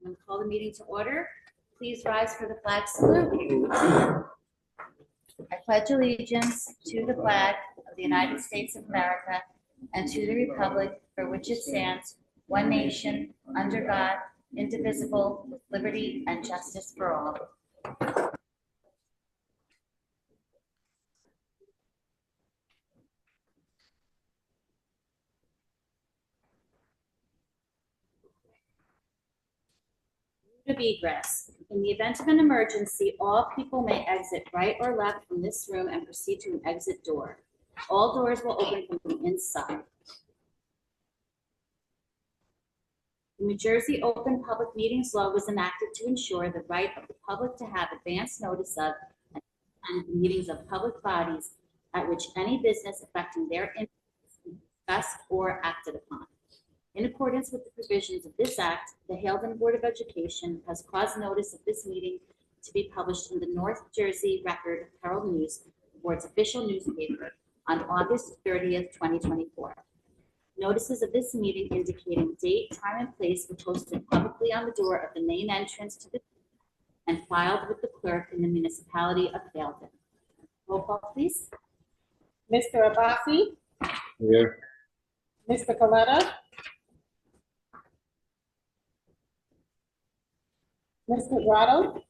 And call the meeting to order. Please rise for the flag salute. I pledge allegiance to the flag of the United States of America and to the republic for which it stands, one nation, under God, indivisible, with liberty and justice for all. Of egress. In the event of an emergency, all people may exit right or left from this room and proceed to an exit door. All doors will open from the inside. The New Jersey Open Public Meetings Law was enacted to ensure the right of the public to have advance notice of and attend the meetings of public bodies at which any business affecting their interests is discussed or acted upon. In accordance with the provisions of this Act, the Haledon Board of Education has caused notice of this meeting to be published in the North Jersey Record Herald News, the board's official newspaper, on August 30th, 2024. Notices of this meeting indicating date, time, and place were posted publicly on the door of the main entrance to the and filed with the clerk in the municipality of Haledon. Roll call, please. Mr. Abbasi? Here. Mr. Coletta? Mr. Grotto?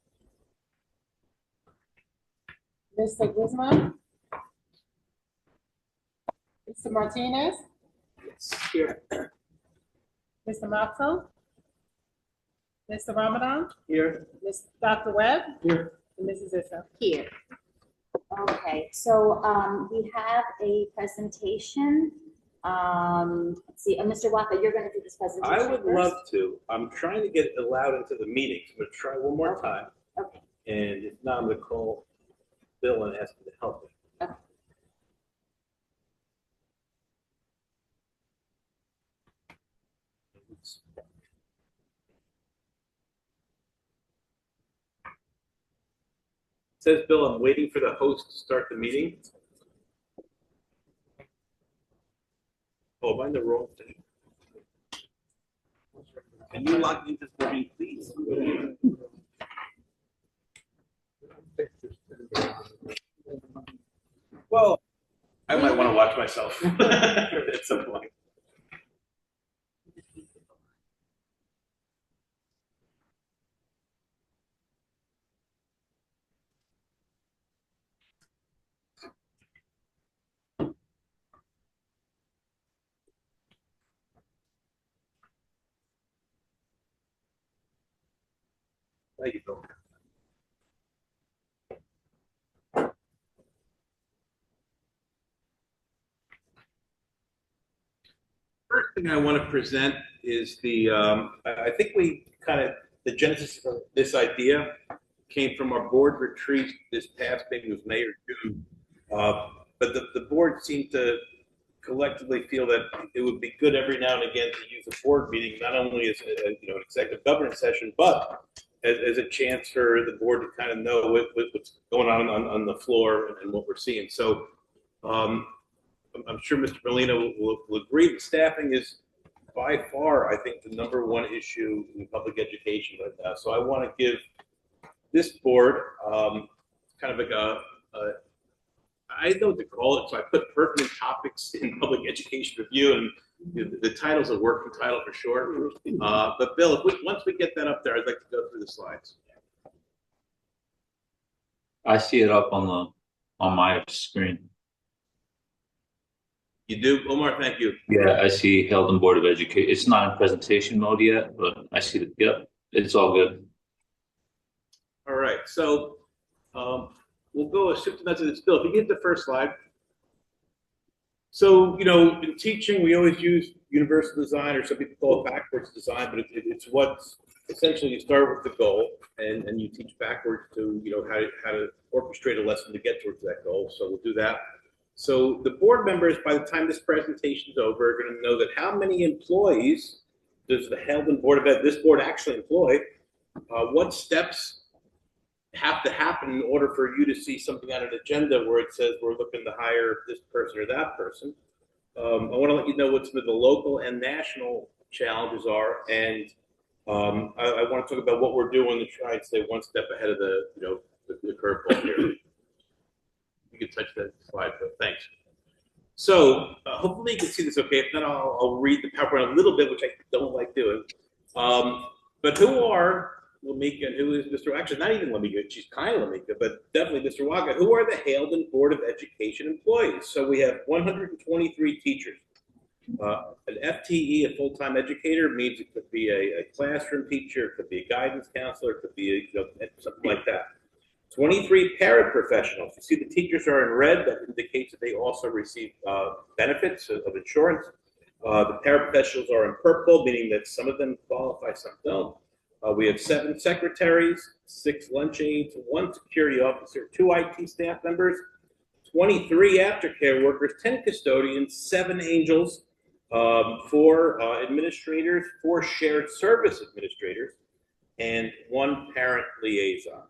Mr. Guzman? Mr. Martinez? Yes. Here. Mr. Matzo? Mr. Ramadan? Here. Dr. Webb? Here. And Mrs. Issa? Here. Okay, so we have a presentation. Let's see, Mr. Waka, you're going to do this presentation. I would first. love to. I'm trying to get allowed into the meeting. I'm going to try one more time. Okay. And if not, I'm going to call Bill and ask him to help me. Okay. Says Bill, I'm waiting for the host to start the meeting. Oh, am I in the wrong thing? Can you log into the meeting, please? Well, I might want to watch myself at some point. Thank you, Bill. First thing I want to present is the, I think we kind of, the genesis of this idea came from our board retreat this past, maybe it was May or June. But the board seemed to collectively feel that it would be good every now and again to use a board meeting, not only as a, an executive governance session, but as a chance for the board to kind of know what's going on the floor and what we're seeing. So I'm sure Mr. Molina will agree that staffing is by far, I think, the #1 issue in public education right now. So I want to give this board kind of like I don't know what to call it, so I put pertinent topics in public education review, and the title's a working title for sure. But Bill, once we get that up there, I'd like to go through the slides. I see it up on my screen. You do, Omar? Thank you. Yeah, I see Haledon Board of Education. It's not in presentation mode yet, but I see it. Yep, it's all good. All right, so we'll go shift to this. Bill, if you get the first slide. So, in teaching, we always use universal design, or some people call it backwards design, but it's what's essentially you start with the goal and you teach backwards to, how to orchestrate a lesson to get towards that goal. So we'll do that. So the board members, by the time this presentation is over, are going to know that how many employees does the Haledon Board of Ed, this board actually employ, what steps have to happen in order for you to see something on an agenda where it says we're looking to hire this person or that person. I want to let you know what some of the local and national challenges are, and I want to talk about what we're doing to try and stay one step ahead of the, the curveball here. You can touch that slide, but thanks. So hopefully you can see this okay. If not, I'll read the PowerPoint a little bit, which I don't like doing. But who are Lamika and who is Mr. Actually, not even Lamika. She's kind of Lamika, but definitely Mr. Waka. Who are the Haledon Board of Education employees? So we have 123 teachers. An FTE, a full-time educator, means it could be a classroom teacher, it could be a guidance counselor, it could be something like that. 23 paraprofessionals. You see the teachers are in red. That indicates that they also receive benefits of insurance. The paraprofessionals are in purple, meaning that some of them qualify, some don't. We have 7 secretaries, 6 lunch aides, 1 security officer, 2 IT staff members, 23 aftercare workers, 10 custodians, 7 angels, 4 administrators, 4 shared service administrators, and 1 parent liaison.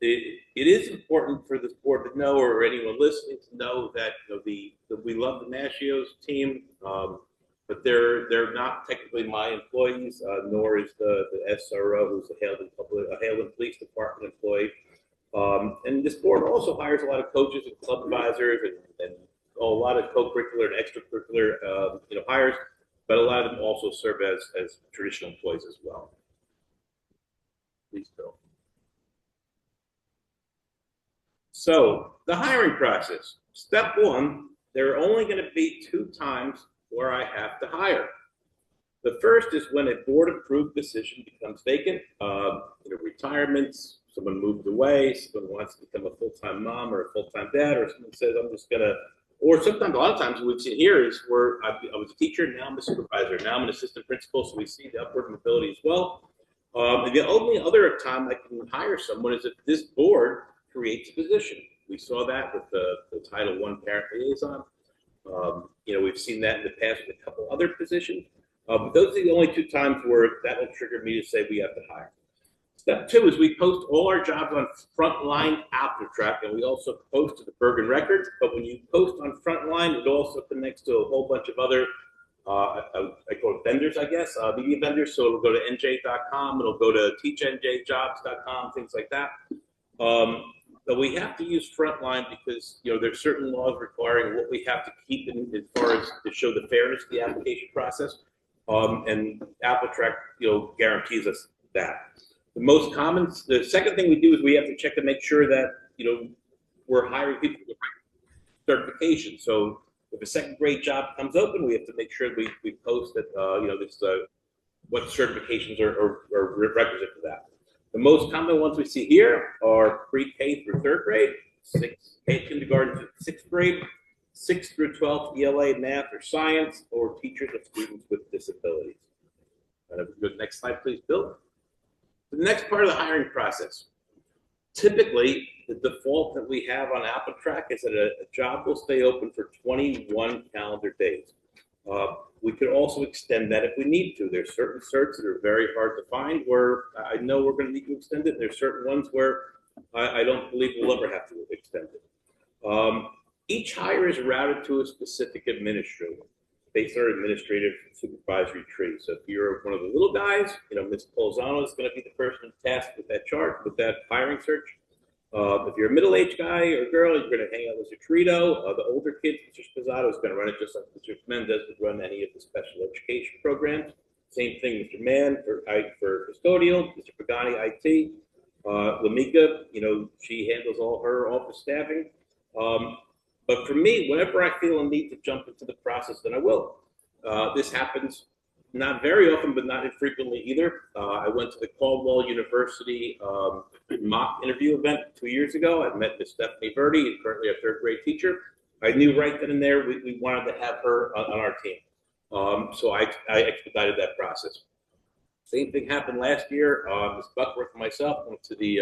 It is important for this board to know, or anyone listening to know, that we love the Nascios team, but they're not technically my employees, nor is the SRO, who's a Haledon Police Department employee. And this board also hires a lot of coaches and club advisors and a lot of co-curricular and extracurricular hires, but a lot of them also serve as traditional employees as well. Please, Bill. So the hiring process. Step 1, there are only going to be 2 times where I have to hire. The first is when a board-approved position becomes vacant, retirements, someone moved away, someone wants to become a full-time mom or a full-time dad, or someone says, I'm just going to, or sometimes, a lot of times, what we see here is where I was a teacher, now I'm a supervisor, now I'm an assistant principal, so we see the upward mobility as well. The only other time I can hire someone is if this board creates a position. We saw that with the Title I parent liaison. We've seen that in the past with a couple other positions. But those are the only 2 times where that will trigger me to say we have to hire. Step 2 is we post all our jobs on Frontline AppleTrack, and we also post to the Bergen Records. But when you post on Frontline, it also connects to a whole bunch of other, I call it vendors, I guess, media vendors. So it'll go to nj.com, it'll go to teachnjjobs.com, things like that. But we have to use Frontline because there's certain laws requiring what we have to keep in as far as to show the fairness of the application process, and AppleTrack guarantees us that. The second thing we do is we have to check to make sure that we're hiring people with the right certification. So if a second grade job comes open, we have to make sure we post that what certifications are requisite for that. The most common ones we see here are pre-K through 3rd grade, kindergarten to 6th grade, 6th through 12th ELA, math or science, or teachers of students with disabilities. Next slide, please, Bill. The next part of the hiring process. Typically, the default that we have on AppleTrack is that a job will stay open for 21 calendar days. We could also extend that if we need to. There's certain certs that are very hard to find where I know we're going to need to extend it. There's certain ones where I don't believe we'll ever have to extend it. Each hire is routed to a specific administrator based on our administrative supervisory tree. So if you're one of the little guys, Ms. Polzano is going to be the person tasked with that chart, with that hiring search. If you're a middle-aged guy or girl, you're going to hang out with Mr. Trito. The older kids, Mr. Spazzato is going to run it just like Mr. Mendez would run any of the special education programs. Same thing, Mr. Mann for custodial, Mr. Pagani IT. Lamika, she handles all her office staffing. But for me, whenever I feel a need to jump into the process, then I will. This happens not very often, but not infrequently either. I went to the Caldwell University mock interview event 2 years ago. I met Miss Stephanie Verdi, currently a 3rd grade teacher. I knew right then and there we wanted to have her on our team. So I expedited that process. Same thing happened last year. Ms. Buckworth and myself went to the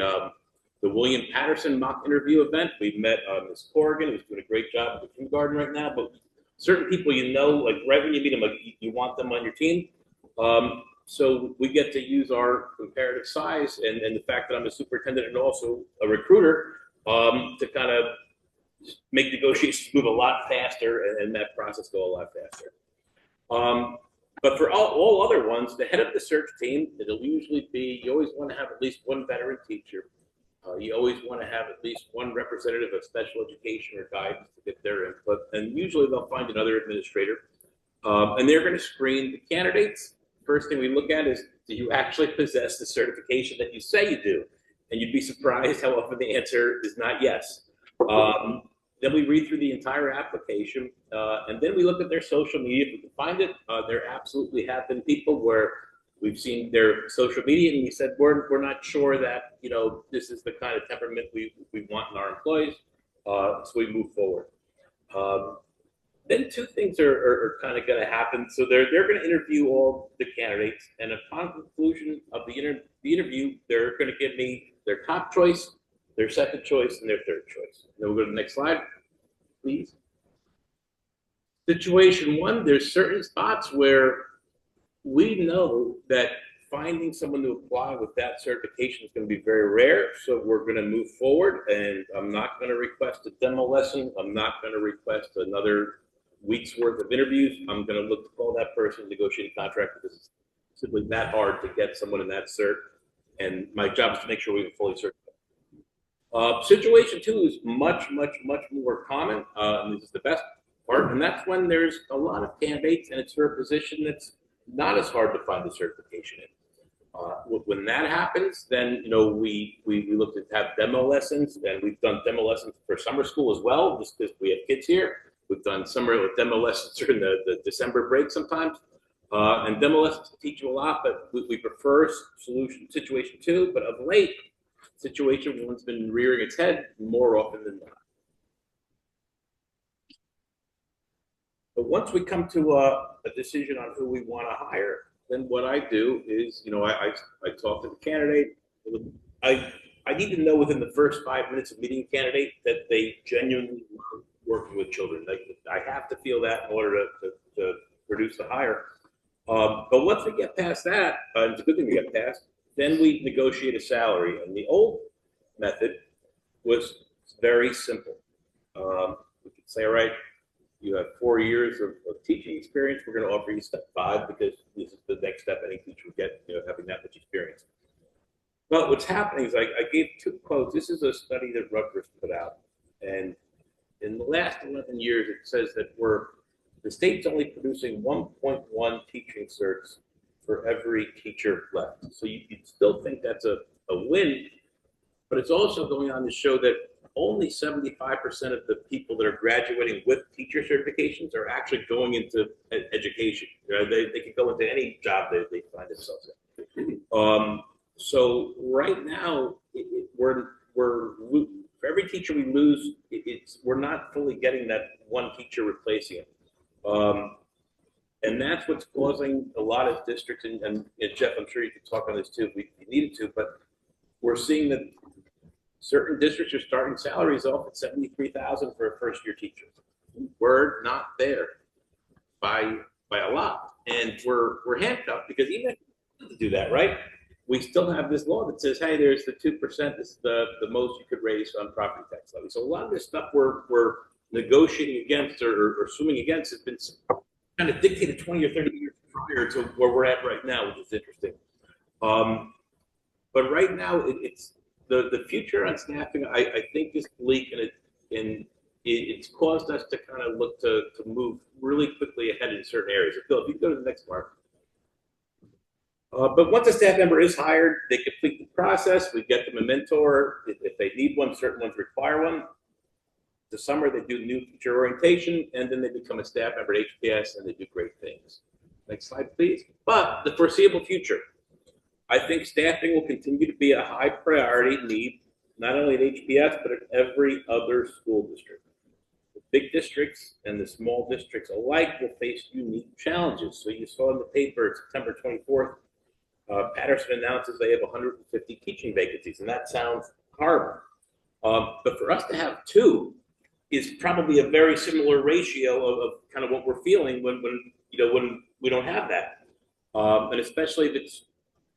William Patterson mock interview event. We met Ms. Corrigan, who's doing a great job with the kindergarten right now. But certain people like right when you meet them, like you want them on your team. So we get to use our comparative size and the fact that I'm a superintendent and also a recruiter to kind of make negotiations move a lot faster and that process go a lot faster. But for all other ones, the head of the search team, it'll usually be, you always want to have at least one veteran teacher. You always want to have at least one representative of special education or guidance to get their input. And usually they'll find another administrator. And they're going to screen the candidates. First thing we look at is, do you actually possess the certification that you say you do? And you'd be surprised how often the answer is not yes. Then we read through the entire application, and then we look at their social media. If we can find it, there absolutely have been people where we've seen their social media and we said, we're not sure that, this is the kind of temperament we want in our employees, so we move forward. Then two things are kind of going to happen. So they're going to interview all the candidates, and upon conclusion of the interview, they're going to give me their top choice, their second choice, and their third choice. Then we'll go to the next slide, please. Situation one, there's certain spots where we know that finding someone to apply with that certification is going to be very rare. So we're going to move forward, and I'm not going to request a demo lesson. I'm not going to request another week's worth of interviews. I'm going to look to call that person, negotiate a contract, because it's simply that hard to get someone in that cert. And my job is to make sure we have fully certified. Situation two is much, much, much more common. And this is the best part. And that's when there's a lot of candidates and it's for a position that's not as hard to find the certification in. When that happens, then, we look to have demo lessons, and we've done demo lessons for summer school as well, just because we have kids here. We've done summer demo lessons during the December break sometimes. And demo lessons teach you a lot, but we prefer situation two. But of late, situation one's been rearing its head more often than not. But once we come to a decision on who we want to hire, then what I do is, I talk to the candidate. I need to know within the first 5 minutes of meeting a candidate that they genuinely love working with children. I have to feel that in order to produce the hire. But once we get past that, it's a good thing we get past, then we negotiate a salary. And the old method was very simple. We could say, all right, you have 4 years of teaching experience. We're going to offer you step 5 because this is the next step any teacher would get, having that much experience. But what's happening is I gave 2 quotes. This is a study that Rutgers put out. And in the last 11 years, it says that the state's only producing 1.1 teaching certs for every teacher left. So you'd still think that's a win, but it's also going on to show that only 75% of the people that are graduating with teacher certifications are actually going into education. They can go into any job they find themselves in. So right now, we're for every teacher we lose, we're not fully getting that one teacher replacing it. And that's what's causing a lot of districts, and Jeff, I'm sure you could talk on this too if you needed to, but we're seeing that certain districts are starting salaries off at $73,000 for a first-year teacher. We're not there by a lot, and we're handcuffed because even if we want to do that, right? We still have this law that says, hey, there's the 2%. This is the most you could raise on property tax levy. So a lot of this stuff we're negotiating against or swimming against has been kind of dictated 20 or 30 years prior to where we're at right now, which is interesting. But right now, it's the future on staffing, I think, is bleak, and it's caused us to kind of look to move really quickly ahead in certain areas. Bill, if you go to the next part. But once a staff member is hired, they complete the process. We get them a mentor. If they need one, certain ones require one. The summer, they do new teacher orientation, and then they become a staff member at HPS, and they do great things. Next slide, please. But the foreseeable future, I think staffing will continue to be a high priority need, not only at HPS, but at every other school district. The big districts and the small districts alike will face unique challenges. So you saw in the paper, September 24th, Patterson announces they have 150 teaching vacancies, and that sounds horrible. But for us to have 2 is probably a very similar ratio of kind of what we're feeling when we don't have that, and especially if it's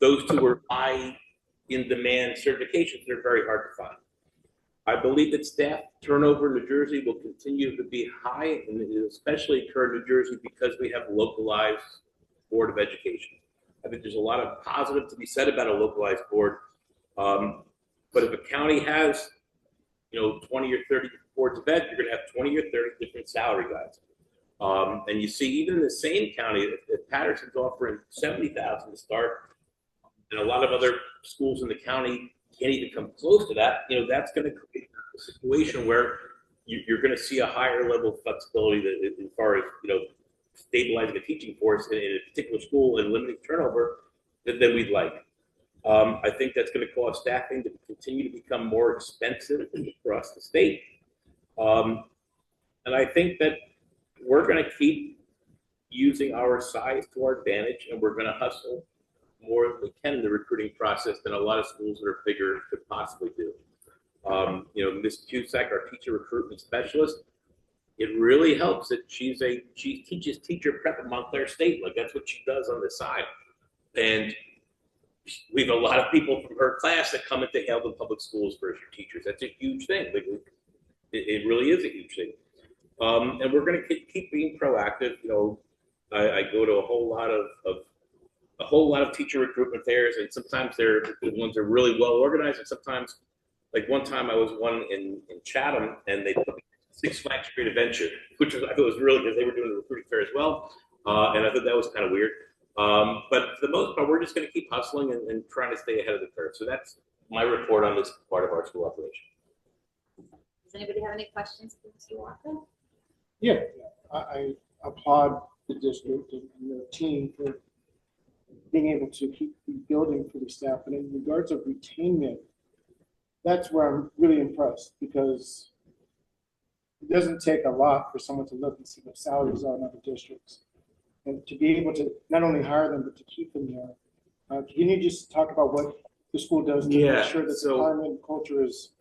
those 2 are high in demand certifications, they're very hard to find. I believe that staff turnover in New Jersey will continue to be high, and it will especially occur in New Jersey because we have localized Board of Education. I think there's a lot of positive to be said about a localized board. But if a county has, 20 or 30 boards of ed, you're going to have 20 or 30 different salary guides. And you see, even in the same county, if Patterson's offering $70,000 to start, and a lot of other schools in the county can't even come close to that, that's going to create a situation where you're going to see a higher level of flexibility as far as, stabilizing a teaching force in a particular school and limiting turnover than we'd like. I think that's going to cause staffing to continue to become more expensive across the state. And I think that we're going to keep using our size to our advantage, and we're going to hustle more than we can in the recruiting process than a lot of schools that are bigger could possibly do. Ms. Cusack, our teacher recruitment specialist, it really helps that she teaches teacher prep at Montclair State. Like, that's what she does on the side. And we have a lot of people from her class that come into Haledon Public Schools first year teachers. That's a huge thing. Like, it really is a huge thing. And we're going to keep being proactive. I go to a whole lot of teacher recruitment fairs, and sometimes the ones that are really well organized, and sometimes, like one time I was one in Chatham, and they put Six Flags Great Adventure, which I thought was really good. They were doing a recruiting fair as well, and I thought that was kind of weird. But for the most part, we're just going to keep hustling and trying to stay ahead of the curve. So that's my report on this part of our school operation. Does anybody have any questions for Mr. Walker? Yeah, I applaud the district and the team for being able to keep building for the staff. And in regards of retainment, that's where I'm really impressed, because it doesn't take a lot for someone to look and see what salaries are in other districts. And to be able to not only hire them, but to keep them there. Can you just talk about what the school does to make sure that the environment and culture is?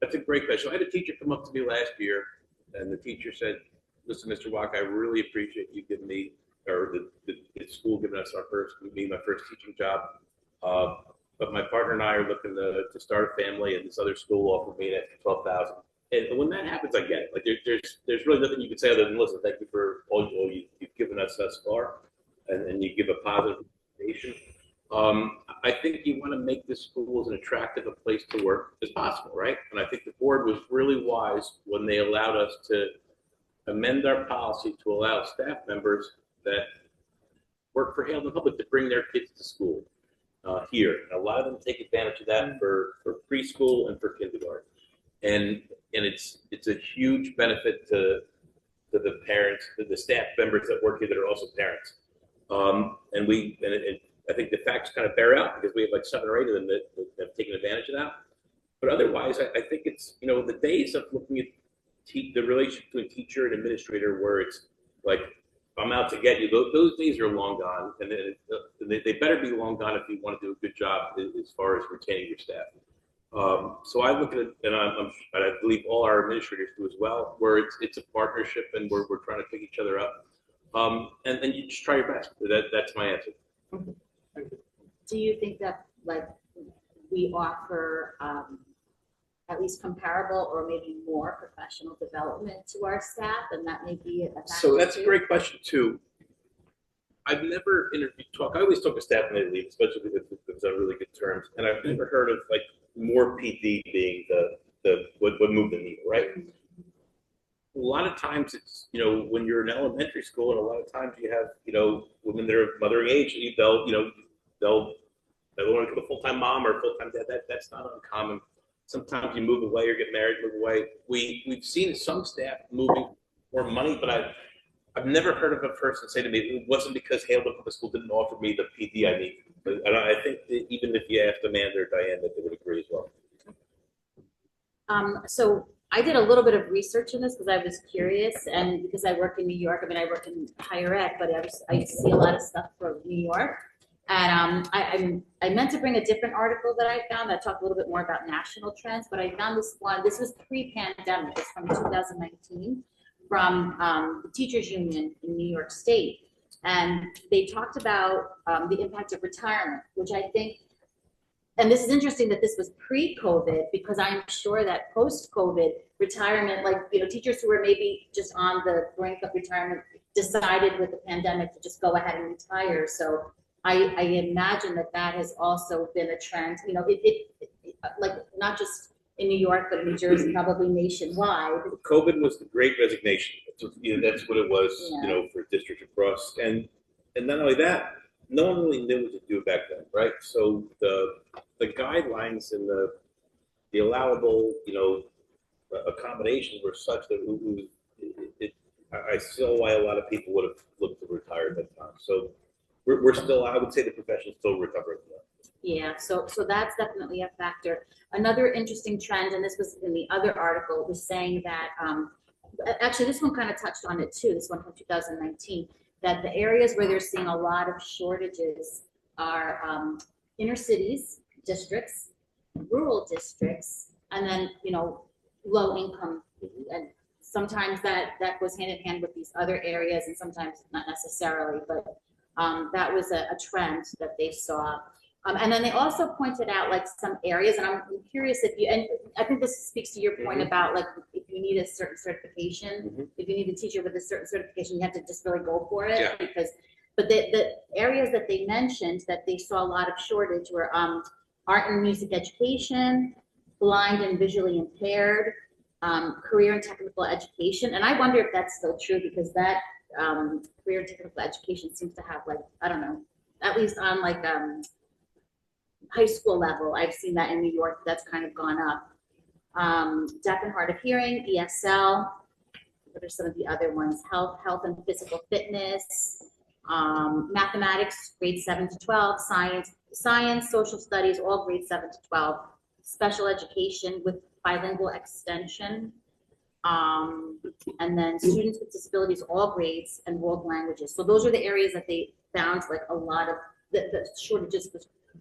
That's a great question. I had a teacher come up to me last year, and the teacher said, "Listen, Mr. Walker, I really appreciate you giving me, or the school giving us my first teaching job. But my partner and I are looking to start a family, and this other school offered me an extra $12,000. And when that happens, I get it. Like, there's really nothing you can say other than, listen, thank you for all you've given us thus far, and you give a positive recommendation. I think you want to make this school as an attractive a place to work as possible, right? And I think the board was really wise when they allowed us to amend our policy to allow staff members that work for Haledon Public to bring their kids to school here. And a lot of them take advantage of that for preschool and for kindergarten. And it's a huge benefit to the parents, to the staff members that work here that are also parents. And I think the facts kind of bear out, because we have like 7 or 8 of them that have taken advantage of that. But otherwise, I think it's, the days of looking at the relationship between teacher and administrator, where it's like, I'm out to get you, those days are long gone. And they better be long gone if you want to do a good job as far as retaining your staff. So I look at it, and I believe all our administrators do as well, where it's a partnership, and we're trying to pick each other up. And you just try your best. That's my answer. Do you think that, like, we offer at least comparable or maybe more professional development to our staff, and that may be a factor? So that's a great question too. I've never I always talk to staff when they leave, especially if it's on really good terms. And I've never heard of like more PD being what moved the needle, right? A lot of times it's, when you're in elementary school, and a lot of times you have, women that are mothering age, they'll want to become a full-time mom or a full-time dad. That's not uncommon. Sometimes you move away or get married, move away. We've seen some staff moving more money, but I've never heard of a person say to me, it wasn't because Haledon Public School didn't offer me the PD I need. And I think that even if you asked Amanda or Diane, that they would agree as well. So I did a little bit of research in this because I was curious, and because I work in New York. I mean, I work in higher ed, but I see a lot of stuff from New York. And I meant to bring a different article that I found that talked a little bit more about national trends, but I found this one. This was pre-pandemic. It's from 2019 from the Teachers Union in New York State. And they talked about the impact of retirement, which I think, and this is interesting that this was pre-COVID, because I'm sure that post-COVID retirement, like, teachers who were maybe just on the brink of retirement decided with the pandemic to just go ahead and retire. So I imagine that that has also been a trend, you know, like not just in New York, but in New Jersey, probably nationwide. COVID was the great resignation. That's what it was, Yeah. for districts across. And not only that, no one really knew what to do back then, right? So the guidelines and the allowable, accommodations were such that I saw why a lot of people would have looked to retire at that time. So we're still, I would say the profession is still recovering. Yeah, so that's definitely a factor. Another interesting trend, and this was in the other article, was saying that, actually this one kind of touched on it too, this one from 2019, that the areas where they're seeing a lot of shortages are inner cities, districts, rural districts, and then, low income. And sometimes that goes hand in hand with these other areas and sometimes not necessarily, but that was a trend that they saw. And then they also pointed out like some areas, and I'm curious if you, and I think this speaks to your point about like if you need a certain certification, if you need a teacher with a certain certification, you have to just really go for it. Yeah. But the areas that they mentioned that they saw a lot of shortage were art and music education, blind and visually impaired, career and technical education. And I wonder if that's still true because that career and technical education seems to have like, I don't know, at least on like high school level, I've seen that in New York, that's kind of gone up. Deaf and hard of hearing, ESL, what are some of the other ones? Health and physical fitness, mathematics, grade 7 to 12, science, social studies, all grade 7 to 12, special education with bilingual extension, and then students with disabilities, all grades, and world languages. So those are the areas that they found like a lot of the shortages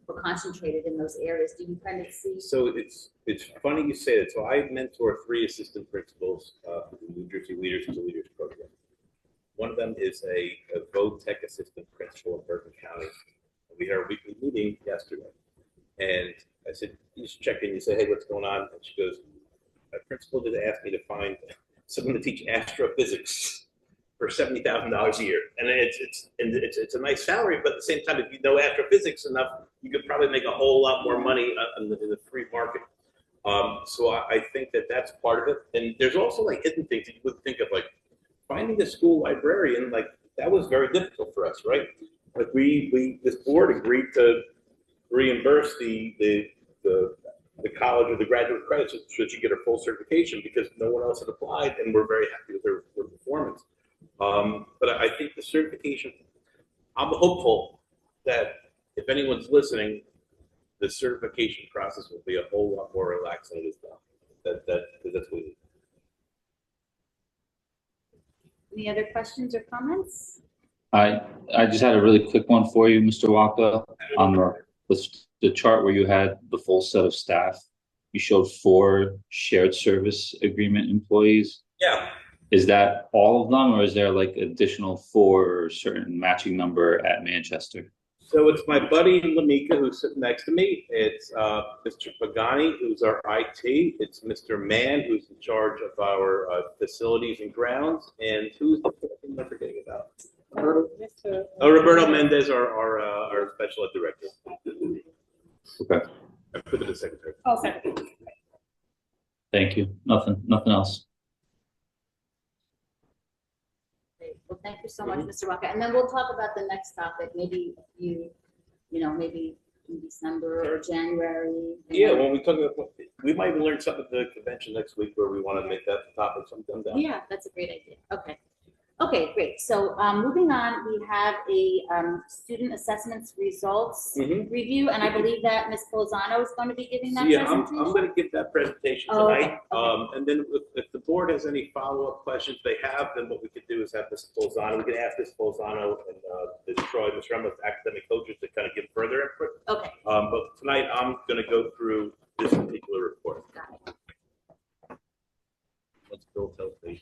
were concentrated in those areas. Do you kind of see? So it's funny you say that. So I mentor 3 assistant principals for the New Jersey Leaders to Leaders program. One of them is a VOTEC assistant principal in Bergen County. We had our weekly meeting yesterday, and I said, "You just check in." You say, "Hey, what's going on?" And she goes, "My principal just asked me to find someone to teach astrophysics for $70,000 a year, and it's a nice salary, but at the same time, if you know astrophysics enough, you could probably make a whole lot more money in the free market." So I think that that's part of it, and there's also like hidden things that you would think of, like finding a school librarian. Like that was very difficult for us, right? Like this board agreed to reimburse the college or the graduate credits so that you get a full certification because no one else had applied, and we're very happy with their performance. But I think the certification, I'm hopeful that if anyone's listening, the certification process will be a whole lot more relaxed than it is now. That's what it is. Any other questions or comments? I just had a really quick one for you, Mr. Walker. On the chart where you had the full set of staff, you showed 4 shared service agreement employees. Yeah. Is that all of them, or is there like additional 4 or certain matching number at Manchester? So it's my buddy Lamika who's sitting next to me. It's Mr. Pagani, who's our IT. It's Mr. Mann, who's in charge of our facilities and grounds. And who's the person I'm forgetting about? Roberto Mendez, our special ed director. Okay. I put it as secretary. Oh, second. Thank you. Nothing else. Great. Well, thank you so much, Mr. Walker. And then we'll talk about the next topic. Maybe maybe in December or January. Yeah, when we talk about, we might even learn something at the convention next week where we want to make that the topic sometime down. Yeah, that's a great idea. Okay, great. So moving on, we have a student assessments results review, and I believe that Ms. Polzano is going to be giving that presentation. I'm going to give that presentation tonight. And then if the board has any follow-up questions they have, then what we could do is have Ms. Polzano. We can ask Ms. Polzano and Ms. Troy, Ms. Ramos, academic coaches to kind of give further input. Okay. But tonight I'm going to go through this particular report. Got it. Let's go tell please.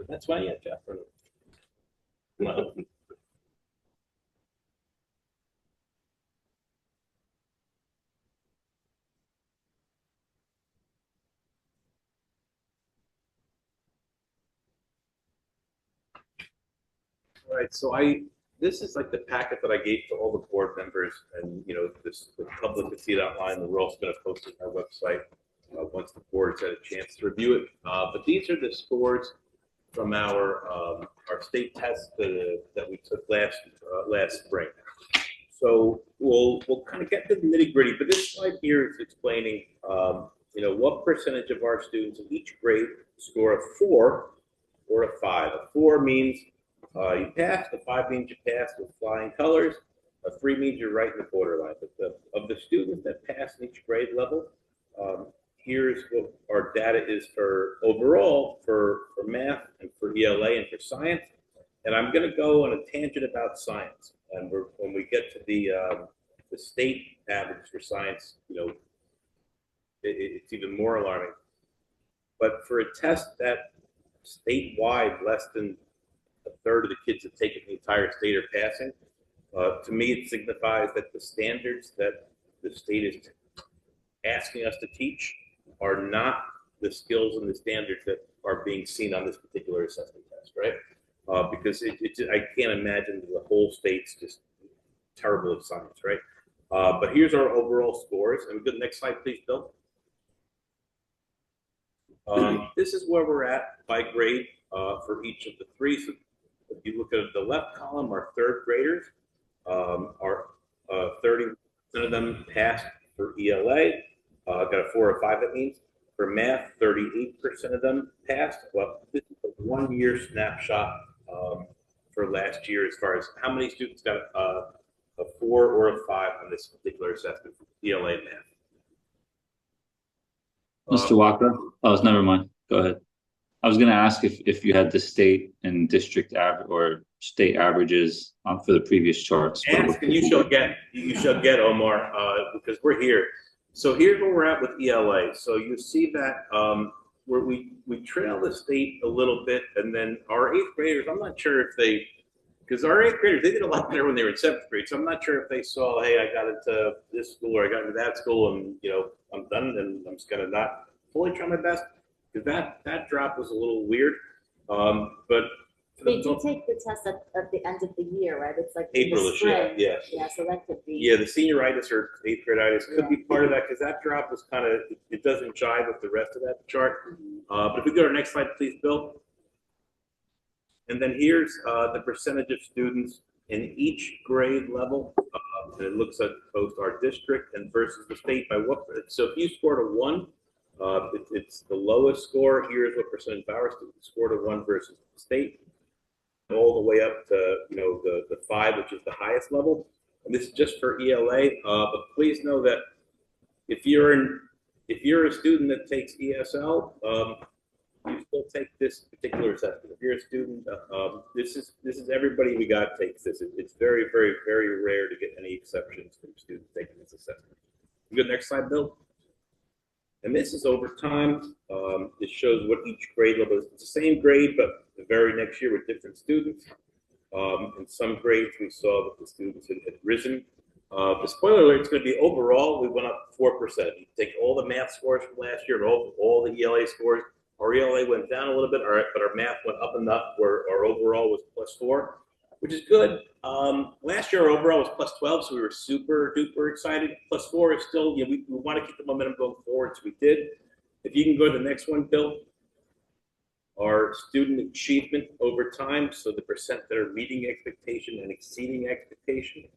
That's why, yeah, Jeff. No. Right, so this is like the packet that I gave to all the board members, and, you know, the public can see it online, and we're also gonna post it on our website, once the board's had a chance to review it. But these are the scores from our state test that we took last spring. So we'll kind of get to the nitty gritty, but this slide here is explaining, you know, what percentage of our students in each grade score a 4 or a 5. A 4 means you passed, a 5 means you passed with flying colors, a 3 means you're right in the borderline. But of the students that pass in each grade level, here's what our data is for overall for math and for ELA and for science. And I'm going to go on a tangent about science. And when we get to the state average for science, you know, it's even more alarming. But for a test that statewide, less than a third of the kids that take it in the entire state are passing, to me, it signifies that the standards that the state is asking us to teach are not the skills and the standards that are being seen on this particular assessment test, right? Because I can't imagine the whole state's just terrible at science, right? But here's our overall scores. And we go to the next slide, please, Bill. This is where we're at by grade for each of the three. So if you look at the left column, our third graders are 30% of them passed for ELA. Got a 4 or 5, that means. For math, 38% of them passed. Well, this is a 1-year snapshot for last year as far as how many students got a 4 or a 5 on this particular assessment for ELA and math. Mr. Walker? Oh, never mind. Go ahead. I was going to ask if you had the state and district or state averages for the previous charts. Ask and you shall get, Omar, because we're here. So here's where we're at with ELA. So you see that where we trail the state a little bit, and then our 8th graders, I'm not sure if they, because our 8th graders, they did a lot better when they were in 7th grade. So I'm not sure if they saw, hey, I got into this school or I got into that school, and, you know, I'm done, and I'm just gonna not fully try my best, because that drop was a little weird. But They do take the test at the end of the year, right? It's like April-ish, yeah. Yeah, so that could be. Yeah, the senioritis or 8th graditis could be part of that, because that drop was kind of, it doesn't jive with the rest of that chart. But if we go to our next slide, please, Bill. And then here's the percentage of students in each grade level. And it looks at both our district and versus the state by what. So if you scored a 1, it's the lowest score. Here's what percentage of our students scored a 1 versus the state, all the way up to, you know, the 5, which is the highest level. And this is just for ELA. But please know that if you're a student that takes ESL, you still take this particular assessment. If you're a student, this is everybody we got takes this. It's very, very, very rare to get any exceptions from students taking this assessment. We go next slide, Bill. And this is over time. It shows what each grade level is. It's the same grade, but the very next year with different students. In some grades, we saw that the students had risen. The spoiler alert, it's going to be overall, we went up 4%. You take all the math scores from last year and all the ELA scores. Our ELA went down a little bit, but our math went up enough where our overall was +4, which is good. Last year, our overall was +12, so we were super duper excited. +4 is still, you know, we want to keep the momentum going forward, so we did. If you can go to the next one, Bill. Our student achievement over time, so the percent that are meeting expectation and exceeding expectation.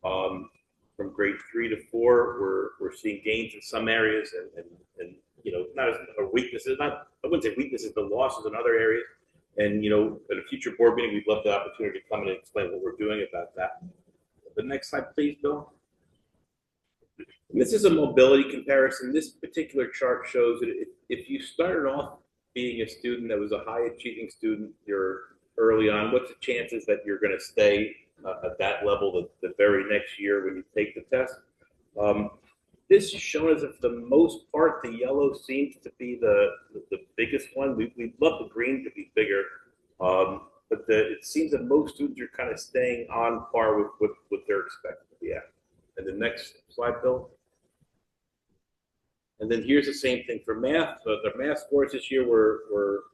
From grade 3 to 4, we're seeing gains in some areas, and you know, not as weaknesses. I wouldn't say weaknesses, but losses in other areas. And, you know, at a future board meeting, we'd love the opportunity to come in and explain what we're doing about that. The next slide, please, Bill. And this is a mobility comparison. This particular chart shows that if you started off being a student that was a high achieving student, you're early on, what's the chances that you're going to stay at that level the very next year when you take the test? This is shown as if for the most part, the yellow seems to be the biggest one. We'd love the green to be bigger, but it seems that most students are kind of staying on par with what they're expected to be at. And the next slide, Bill. And then here's the same thing for math. So the math scores this year were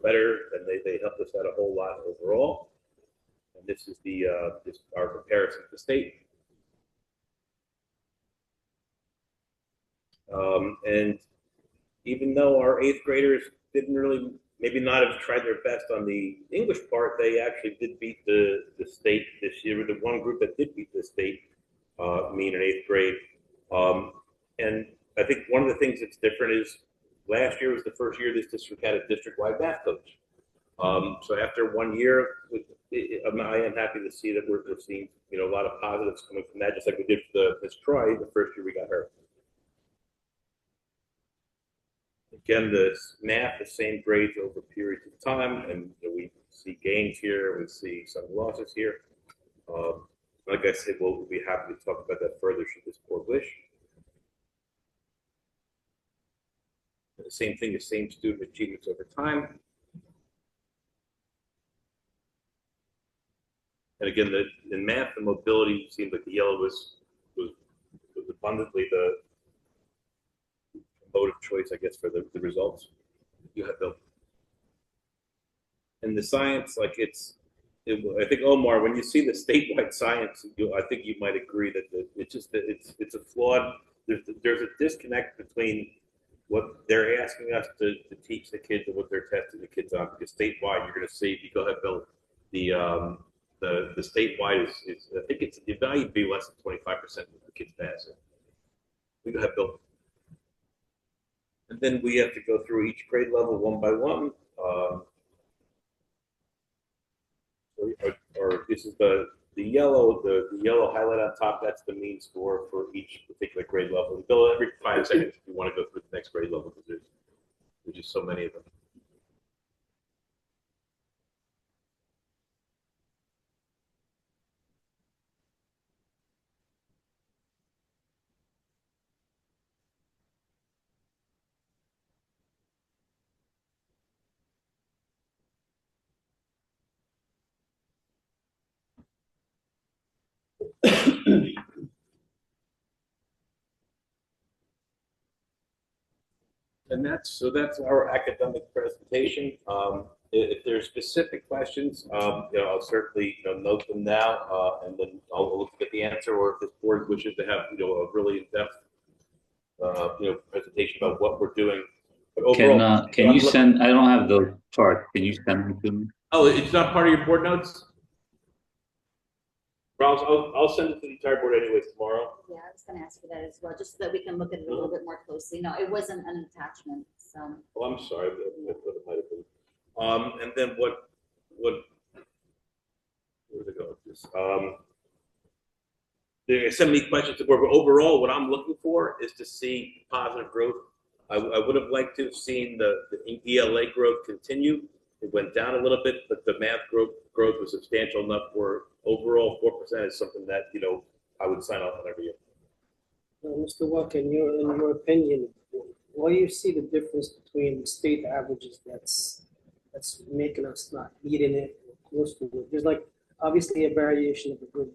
better, and they helped us out a whole lot overall. And this is our comparison to the state. And even though our 8th graders didn't really, maybe not have tried their best on the English part, they actually did beat the state this year. The one group that did beat the state mean in 8th grade. And I think one of the things that's different is last year was the first year this district had a district-wide math coach. So after 1 year, I am happy to see that we're seeing a lot of positives coming from that, just like we did for Miss Troy the first year we got her. Again, the math, the same grades over periods of time, and we see gains here, we see some losses here. Like I said, we'll be happy to talk about that further should this board wish. The same thing, the same student achievements over time. And again, in math, the mobility seemed like the yellow was abundantly the mode of choice, I guess, for the results. You have Bill. And the science, like I think Omar, when you see the statewide science, I think you might agree that it's a flawed. There's a disconnect between what they're asking us to teach the kids and what they're testing the kids on. Because statewide, you're going to see, if you go ahead, Bill, the statewide is I think it's the value would be less than 25% of the kids pass it. We go ahead, Bill. And then we have to go through each grade level one by one. Or this is the yellow, the yellow highlight on top. That's the mean score for each particular grade level. And Bill, every 5 seconds, if you want to go through the next grade level, because there's just so many of them. And that's our academic presentation. If there's specific questions, I'll certainly note them now, and then I'll look at the answer. Or if this board wishes to have a really in-depth presentation about what we're doing. But overall, can you send? I don't have the chart. Can you send them to me? Oh, it's not part of your board notes. I'll send it to the entire board anyways tomorrow. Yeah, I was gonna ask for that as well, just so that we can look at it a little bit more closely. No, it wasn't an attachment, so. Oh, I'm sorry. I thought it might have been. And then where'd it go with this? There's so many questions to board, but overall, what I'm looking for is to see positive growth. I would have liked to have seen the ELA growth continue. It went down a little bit, but the math growth was substantial enough for overall 4% is something that I would sign off on every year. Mr. Walker, in your opinion, what do you see the difference between the state averages that's making us not meeting it or close to it? There's like obviously a variation of a good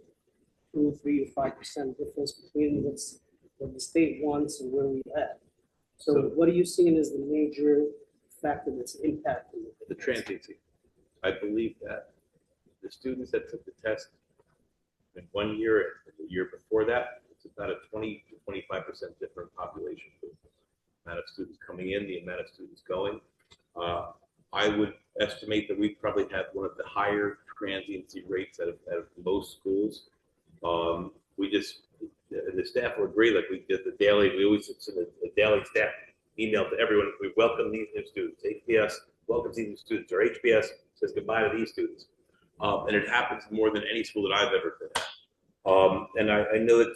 2, 3 to 5% difference between what the state wants and where we at. So what are you seeing as the major factor that's impacting it? The transiency. I believe that the students that took the test in 1 year and the year before that, it's about a 20 to 25% different population. The amount of students coming in, the amount of students going. I would estimate that we probably have one of the higher transiency rates out of most schools. And the staff will agree, like we did we always send a daily staff email to everyone. We welcome these new students. HPS welcomes these new students, or HPS says goodbye to these students. And it happens more than any school that I've ever been at. And I know that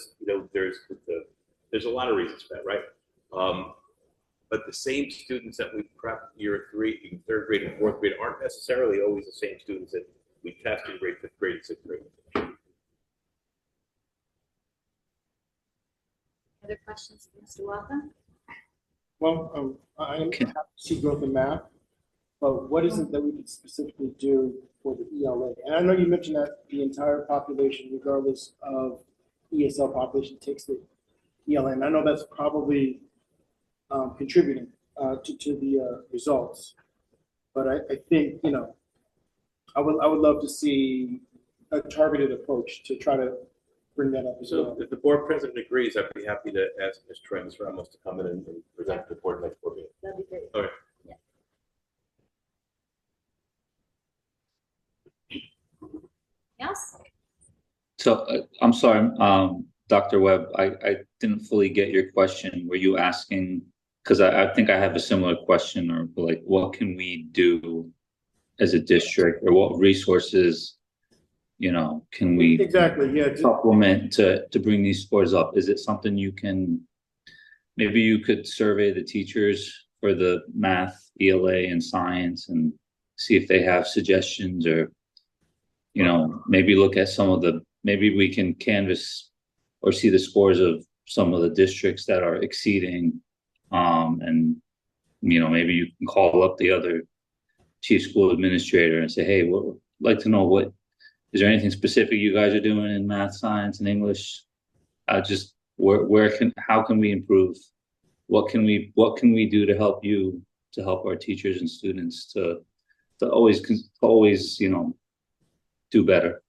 there's a lot of reasons for that, right? But the same students that we prep year 3, 3rd grade, and 4th grade aren't necessarily always the same students that we test in grade 5th grade and 6th grade. Other questions for Mr. Walker? Well, I am happy to see growth in math, but what is it that we could specifically do for the ELA? And I know you mentioned that the entire population, regardless of ESL population, takes the ELA, and I know that's probably contributing to the results. But I think I would love to see a targeted approach to try to bring that up as So well. if the board president agrees, I'd be happy to ask Ms. Trent Ramos to come in and present to the board next board meeting. That'd be great. Okay. Yeah. Yes? So I'm sorry, Dr. Webb, I didn't fully get your question. Were you asking, because I think I have a similar question, or like, what can we do as a district, or what resources, can we Exactly, yeah. supplement to bring these scores up? Is it something you can, maybe you could survey the teachers for the math, ELA and science and see if they have suggestions, or, maybe look at maybe we can canvas or see the scores of some of the districts that are exceeding, and, maybe you can call up the other chief school administrator and say, hey, I'd like to know is there anything specific you guys are doing in math, science, and English? Just how can we improve? What can we do to help our teachers and students to always, do better?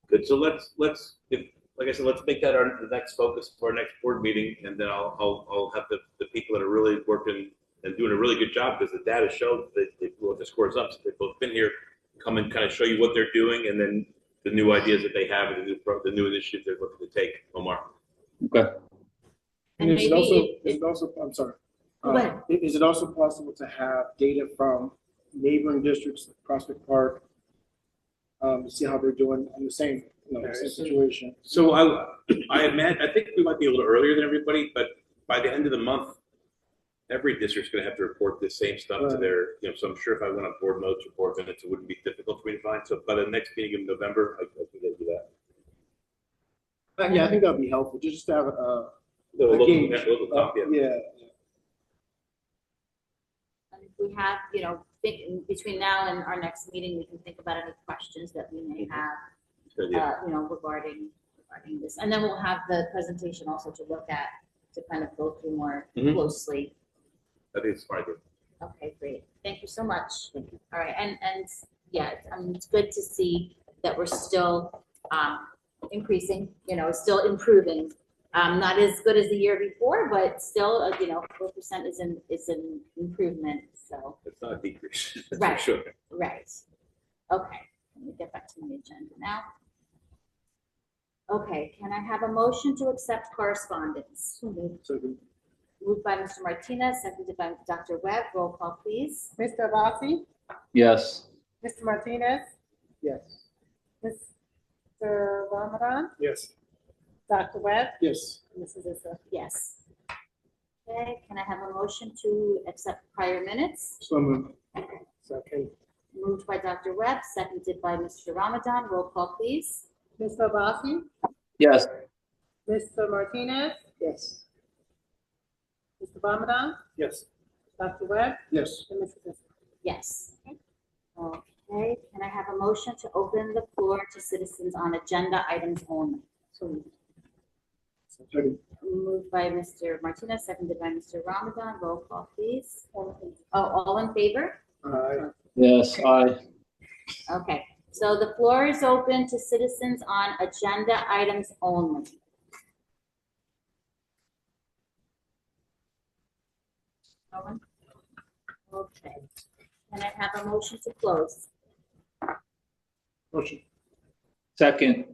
Good. So let's like I said, let's make that the next focus for our next board meeting, and then I'll have the people that are really working and doing a really good job, because the data shows that they brought the scores up. So they've both been here, come and kind of show you what they're doing, and then the new ideas that they have and the new initiatives they're looking to take. Omar. Okay. And Is it maybe also, it- is it also, I'm sorry. Go ahead. Is it also possible to have data from neighboring districts, like Prospect Park, to see how they're doing in the same situation? So I think we might be a little earlier than everybody, but by the end of the month, every district's going to have to report this same stuff to their, so I'm sure if I went on board notes or board minutes, it wouldn't be difficult for me to find. So by the next meeting in November, I think they'll do that. Yeah, I think that'd be helpful, just to have a Local gauge. copy. Yeah. And if we have, between now and our next meeting, we can think about any questions that we may have, Good idea. regarding this. And then we'll have the presentation also to look at, to kind of go through more Mhm. closely. I think it's smart. Idea. Okay, great. Thank you so much. All right, and yeah, it's good to see that we're still increasing, still improving. Not as good as the year before, but still, 4% is an improvement, so. It's not a decrease. That's Right. For sure. Right. Okay, let me get back to my agenda now. Okay, can I have a motion to accept correspondence? So Moved by Mr. Martinez, seconded by Dr. Webb. Roll call, please. Mr. Abbasi, Yes. Mr. Martinez, yes. Mr. Ramadan, Yes. Dr. Webb, Yes. Mrs. Issa. Yes. Okay, can I have a motion to accept prior minutes? So moved. Second. Moved by Dr. Webb, seconded by Mr. Ramadan. Roll call, please. Mr. Abbasi, Yes. Mr. Martinez, Yes. Mr. Ramadan, Yes. Dr. Webb, Yes. and Mrs. Issa. Yes. Okay, can I have a motion to open the floor to citizens on agenda items only? So Second. moved by Mr. Martinez, seconded by Mr. Ramadan. Roll call, please. All in favor? Yes. Okay, so the floor is open to citizens on agenda items only. No one? Okay, can I have a motion to close? Motion. Second.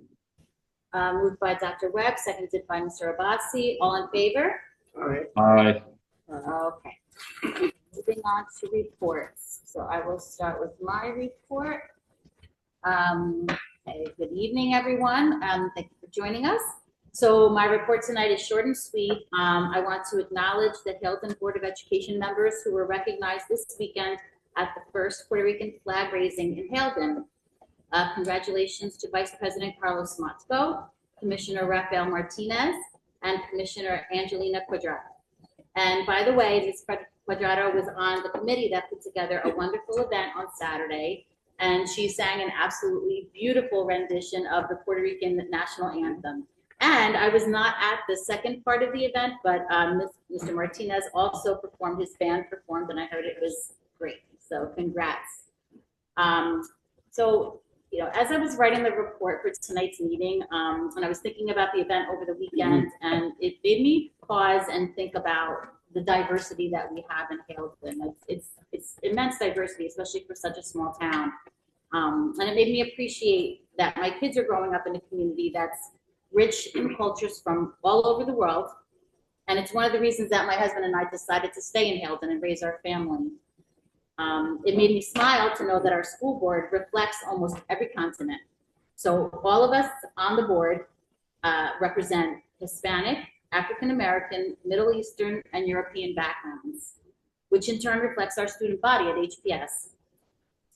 Moved by Dr. Webb, seconded by Mr. Abbasi. All in favor? All right. Aye. Okay. Moving on to reports. So I will start with my report. Okay, good evening, everyone. Thank you for joining us. So my report tonight is short and sweet. I want to acknowledge the Hilton Board of Education members who were recognized this weekend at the first Puerto Rican flag raising in Hilton. Congratulations to Vice President Carlos Matsko, Commissioner Rafael Martinez, and Commissioner Angelina Quadrado. And by the way, Ms. Quadrado was on the committee that put together a wonderful event on Saturday, and she sang an absolutely beautiful rendition of the Puerto Rican national anthem. And I was not at the second part of the event, but Mr. Martinez also performed, his band performed, and I heard it was great. So congrats. So as I was writing the report for tonight's meeting, and I was thinking about the event over the weekend, and it made me pause and think about the diversity that we have in Hailton. It's immense diversity, especially for such a small town. And it made me appreciate that my kids are growing up in a community that's rich in cultures from all over the world. And it's one of the reasons that my husband and I decided to stay in Hailton and raise our family. It made me smile to know that our school board reflects almost every continent. So all of us on the board represent Hispanic, African American, Middle Eastern, and European backgrounds, which in turn reflects our student body at HPS.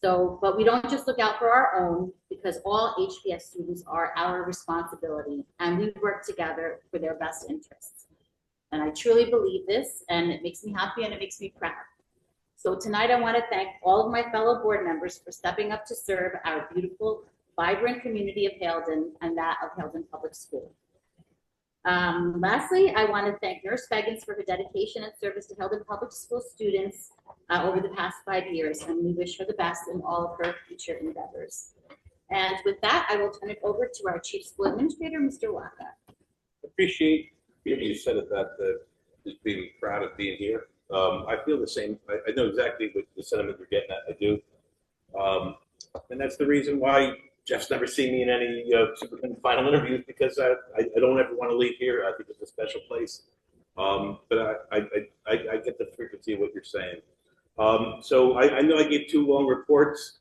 So, but we don't just look out for our own, because all HPS students are our responsibility, and we work together for their best interests. And I truly believe this, and it makes me happy and it makes me proud. So tonight I want to thank all of my fellow board members for stepping up to serve our beautiful, vibrant community of Hailton and that of Hailton Public School. Lastly, I want to thank Nurse Feggins for her dedication and service to Hailton Public School students over the past 5 years, and we wish her the best in all of her future endeavors. And with that, I will turn it over to our Chief School Administrator, Mr. Waka. Appreciate you said about just being proud of being here. I feel the same. I know exactly what the sentiment you're getting at. I do. And that's the reason why Jeff's never seen me in any superintendent final interviews, because I don't ever want to leave here. I think it's a special place. But I get the frequency of what you're saying. So I know I gave 2 long reports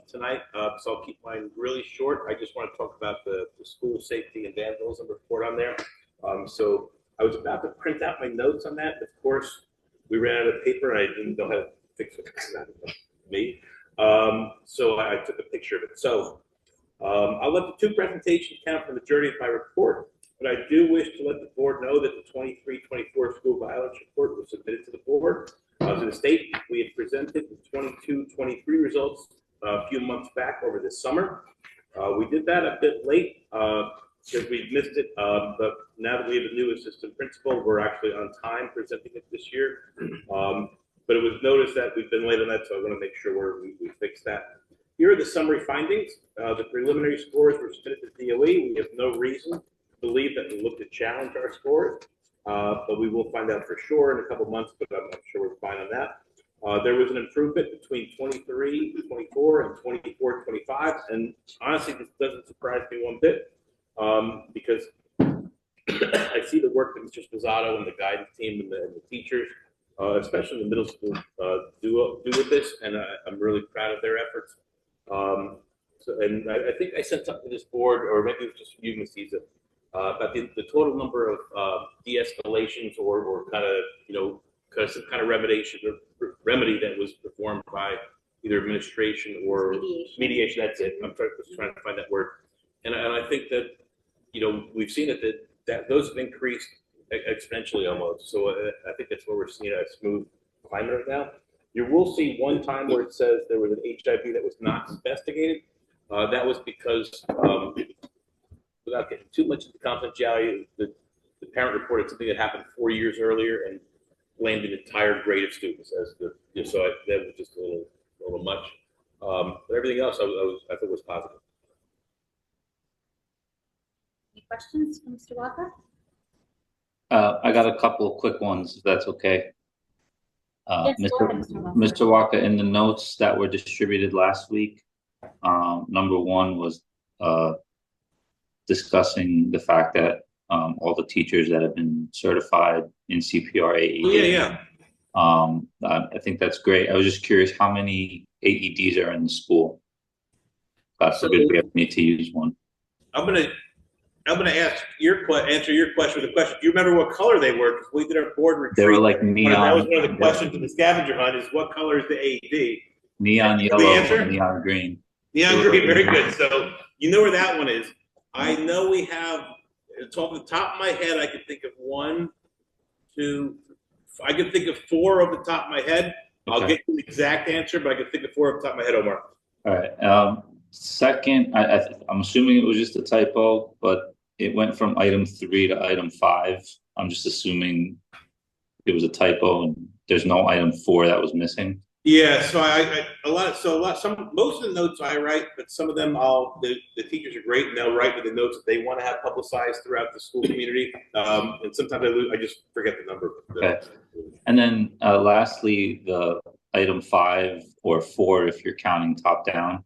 tonight, so I'll keep mine really short. I just want to talk about the school safety and vandalism report on there. So I was about to print out my notes on that. Of course, we ran out of paper and I didn't know how to fix it. Not me. So I took a picture of it. So I'll let the 2 presentations count for the majority of my report, but I do wish to let the board know that the 23-24 school violence report was submitted to the board. To the state, we had presented the 22-23 results a few months back over the summer. We did that a bit late because we missed it, but now that we have a new assistant principal, we're actually on time presenting it this year. But it was noticed that we've been late on that, so I want to make sure we fix that. Here are the summary findings. The preliminary scores were submitted to DOE. We have no reason to believe that we look to challenge our scores, but we will find out for sure in a couple months, but I'm sure we're fine on that. There was an improvement between 23-24 and 24-25, and honestly, this doesn't surprise me one bit, because I see the work that Mr. Sposato and the guidance team and the teachers, especially in the middle school, do with this, and I'm really proud of their efforts. And I think I sent something to this board, or maybe it was just you, Ms. Isa, about the total number of de-escalations or kind of some kind of remedy that was performed by either administration or mediation. That's it. I'm trying to find that word. And I think that we've seen that those have increased exponentially almost. So I think that's where we're seeing a smooth climate right now. You will see one time where it says there was an HIV that was not investigated. That was because, without getting too much into confidentiality, the parent reported something that happened 4 years earlier and blamed an entire grade of students as so that was just a little much. But everything else I thought was positive. Any questions from Mr. Waka? I got a couple of quick ones, if that's okay. Yes, go ahead, Mr. Waka. Mr. Walker, in the notes that were distributed last week, number 1 was discussing the fact that all the teachers that have been certified in CPR AED. I think that's great. I was just curious how many AEDs are in the school. God forbid we need to use one. I'm gonna answer your question with a question. Do you remember what color they were? Because we did our board retreat. They were like neon. That was one of the questions in the scavenger hunt: is what color is the AED? Neon yellow or neon green. Neon green, very good. So you know where that one is. I know we have. Off the top of my head, I could think of 1, 2. I could think of 4 off the top of my head. Okay. I'll get you the exact answer, but I could think of 4 off the top of my head, Omar. All right. Second, I'm assuming it was just a typo, but it went from item 3 to item 5. I'm just assuming it was a typo and there's no item 4 that was missing. Yeah, so most of the notes I write, but some of them the teachers are great and they'll write with the notes that they want to have publicized throughout the school community. And sometimes I just forget the number. Okay. And then lastly, the item 5 or 4, if you're counting top down,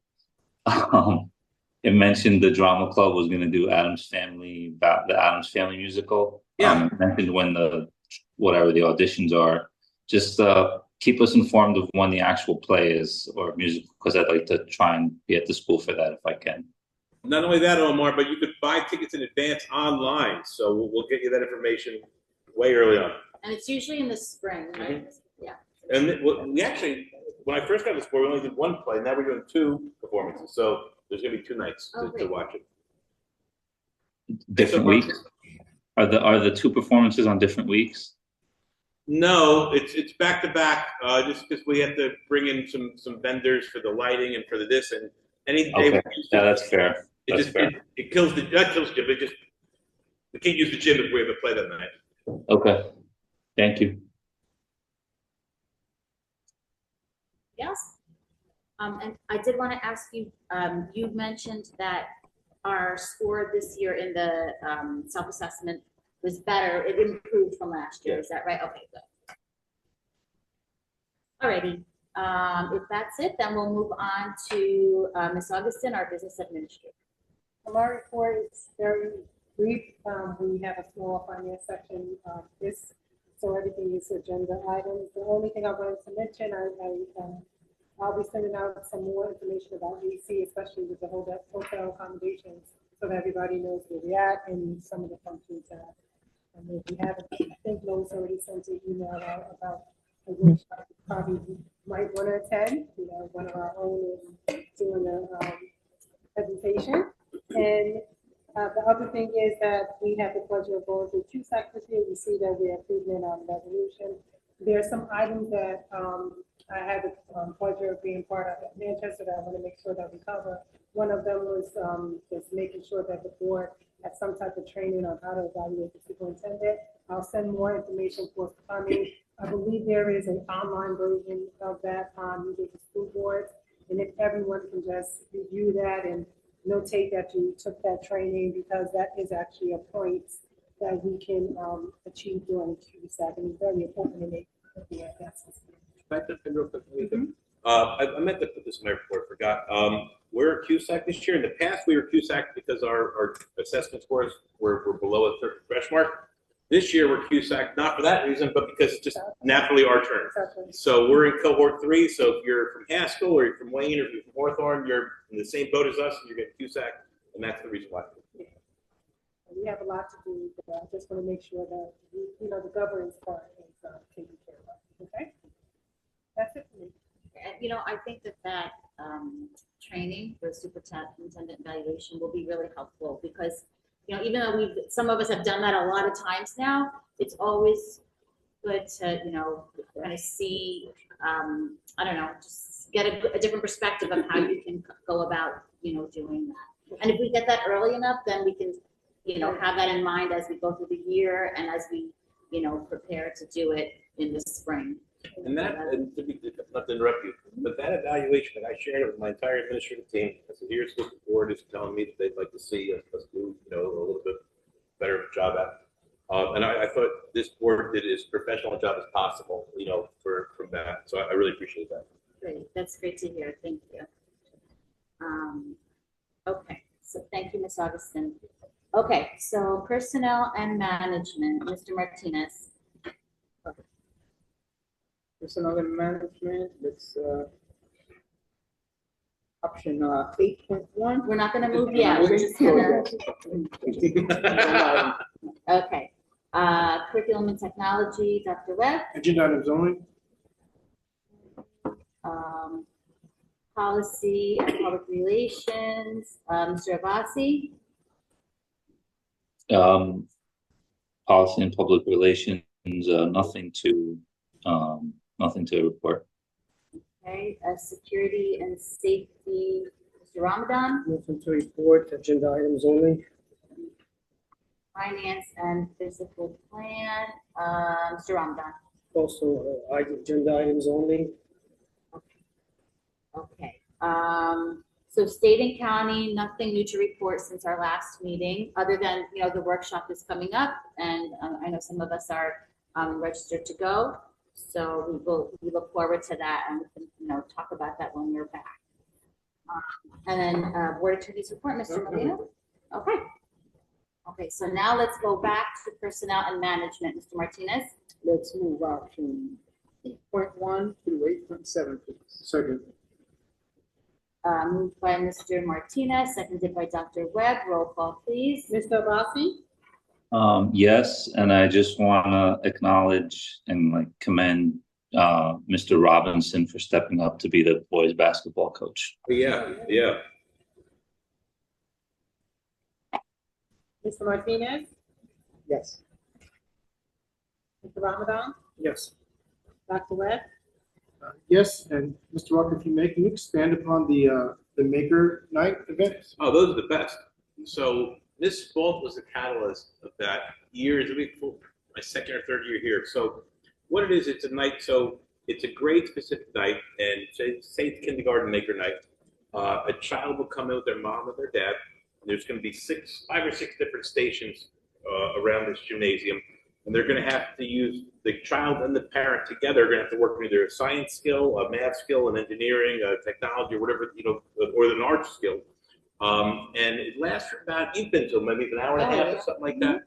it mentioned the drama club was going to do the Adams Family musical. Yeah. It mentioned when whatever the auditions are. Just keep us informed of when the actual play is or musical, because I'd like to try and be at the school for that if I can. Not only that, Omar, but you could buy tickets in advance online. So we'll get you that information way early on. And it's usually in the spring, right? Yeah. And we actually, when I first got to this board, we only did one play. Now we're doing 2 performances. So there's going to be 2 nights to watch it. Different weeks? Are the 2 performances on different weeks? No, it's back to back. Just because we have to bring in some vendors for the lighting and for this and any day. Okay. Yeah, that's fair. It kills the gym. We can't use the gym if we have a play that night. Okay. Thank you. Yes. And I did want to ask you, you mentioned that our score this year in the self-assessment was better. It improved from last year. Is that right? Okay, good. Alrighty. If that's it, then we'll move on to Ms. Augustin, our business administrator. My report is very brief. We have a small finance section so everything is agenda items. The only thing I wanted to mention, I'll be sending out some more information about AC, especially with the hotel accommodations, so that everybody knows where we're at and some of the functions that. And if we haven't, I think Lois already sent an email out about a workshop probably might want to attend. One of our own is doing a presentation. And the other thing is that we have the pleasure of going through CUSAC this year. We see that we're improving on resolution. There are some items that I had the pleasure of being part of at Manchester that I want to make sure that we cover. One of them was just making sure that the board has some type of training on how to evaluate the superintendent. I'll send more information forthcoming. I believe there is an online version of that on the school boards. And if everyone can just review that and notate that you took that training, because that is actually a point that we can achieve during CUSAC, and it's very important to make the assessments. I meant to put this in my report, forgot. We're at CUSAC this year. In the past, we were CUSAC because our assessment scores were below a certain benchmark. This year, we're CUSAC, not for that reason, but because it's just naturally our turn. So we're in cohort 3. So if you're from Haskell or you're from Wayne or if you're from Hawthorne, you're in the same boat as us and you're getting CUSAC, and that's the reason why. Yeah. We have a lot to do, but I just want to make sure that the governance part is taken care of. Okay, that's it for me. And I think that training for superintendent evaluation will be really helpful because even though some of us have done that a lot of times now, it's always good to kind of see I don't know, just get a different perspective of how you can go about doing that. And if we get that early enough, then we can have that in mind as we go through the year and as we prepare to do it in the spring. And not to interrupt you, but that evaluation that I shared it with my entire administrative team. I said, here's what the board is telling me that they'd like to see us do, a little bit better job at. And I thought this board did as professional a job as possible, from that. So I really appreciate that. Great, that's great to hear. Thank you. Okay, so thank you, Ms. Augustin. Okay, so personnel and management, Mr. Martinez. Personnel and management, that's option 8.1. We're not going to move yet. We're just gonna. Okay. Curriculum and technology, Dr. Webb. Agenda items only. Policy and public relations, Mr. Abbasi. Policy and public relations, nothing to report. Okay, security and safety, Mr. Ramadan. Nothing to report, agenda items only. Finance and physical plan, Mr. Ramadan. Also, agenda items only. So state and county, nothing new to report since our last meeting, other than, the workshop is coming up, and I know some of us are registered to go. So we look forward to that, and we can, talk about that when we're back. And then Board Attorney's report, Mr. Molina? Okay. Okay, so now let's go back to personnel and management, Mr. Martinez. Let's move option 8.1 through 8.7, please. Second. Moved by Mr. Martinez, seconded by Dr. Webb. Roll call, please. Mr. Vassie? Yes, and I just want to acknowledge and commend Mr. Robinson for stepping up to be the boys basketball coach. Yeah, yeah. Mr. Martinez? Yes. Mr. Ramadan? Yes. Dr. Webb? Yes, and Mr. Walker, if you may, can you expand upon the Maker Night event? Oh, those are the best. So Miss Fault was the catalyst of that years, my second or third year here. So what it is, it's a night, so it's a grade specific night, and say it's kindergarten Maker Night. A child will come in with their mom or their dad. There's going to be 5 or 6 different stations around this gymnasium, and they're going to have to use the child and the parent together. Are going to have to work with either a science skill, a math skill, an engineering, a technology, or whatever, or an art skill. And it lasts for about, you've been to maybe an hour and a half or something like that.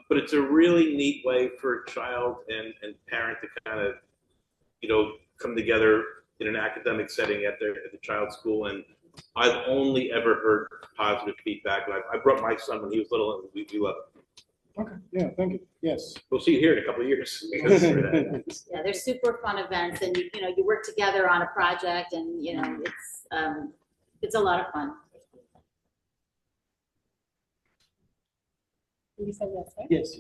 But it's a really neat way for a child and parent to kind of, come together in an academic setting at the child's school. And I've only ever heard positive feedback. I brought my son when he was little, and we love it. Okay, yeah, thank you. Yes. We'll see you here in a couple of years. Yeah, they're super fun events, and you work together on a project, and it's a lot of fun. You said yes, right? Yes.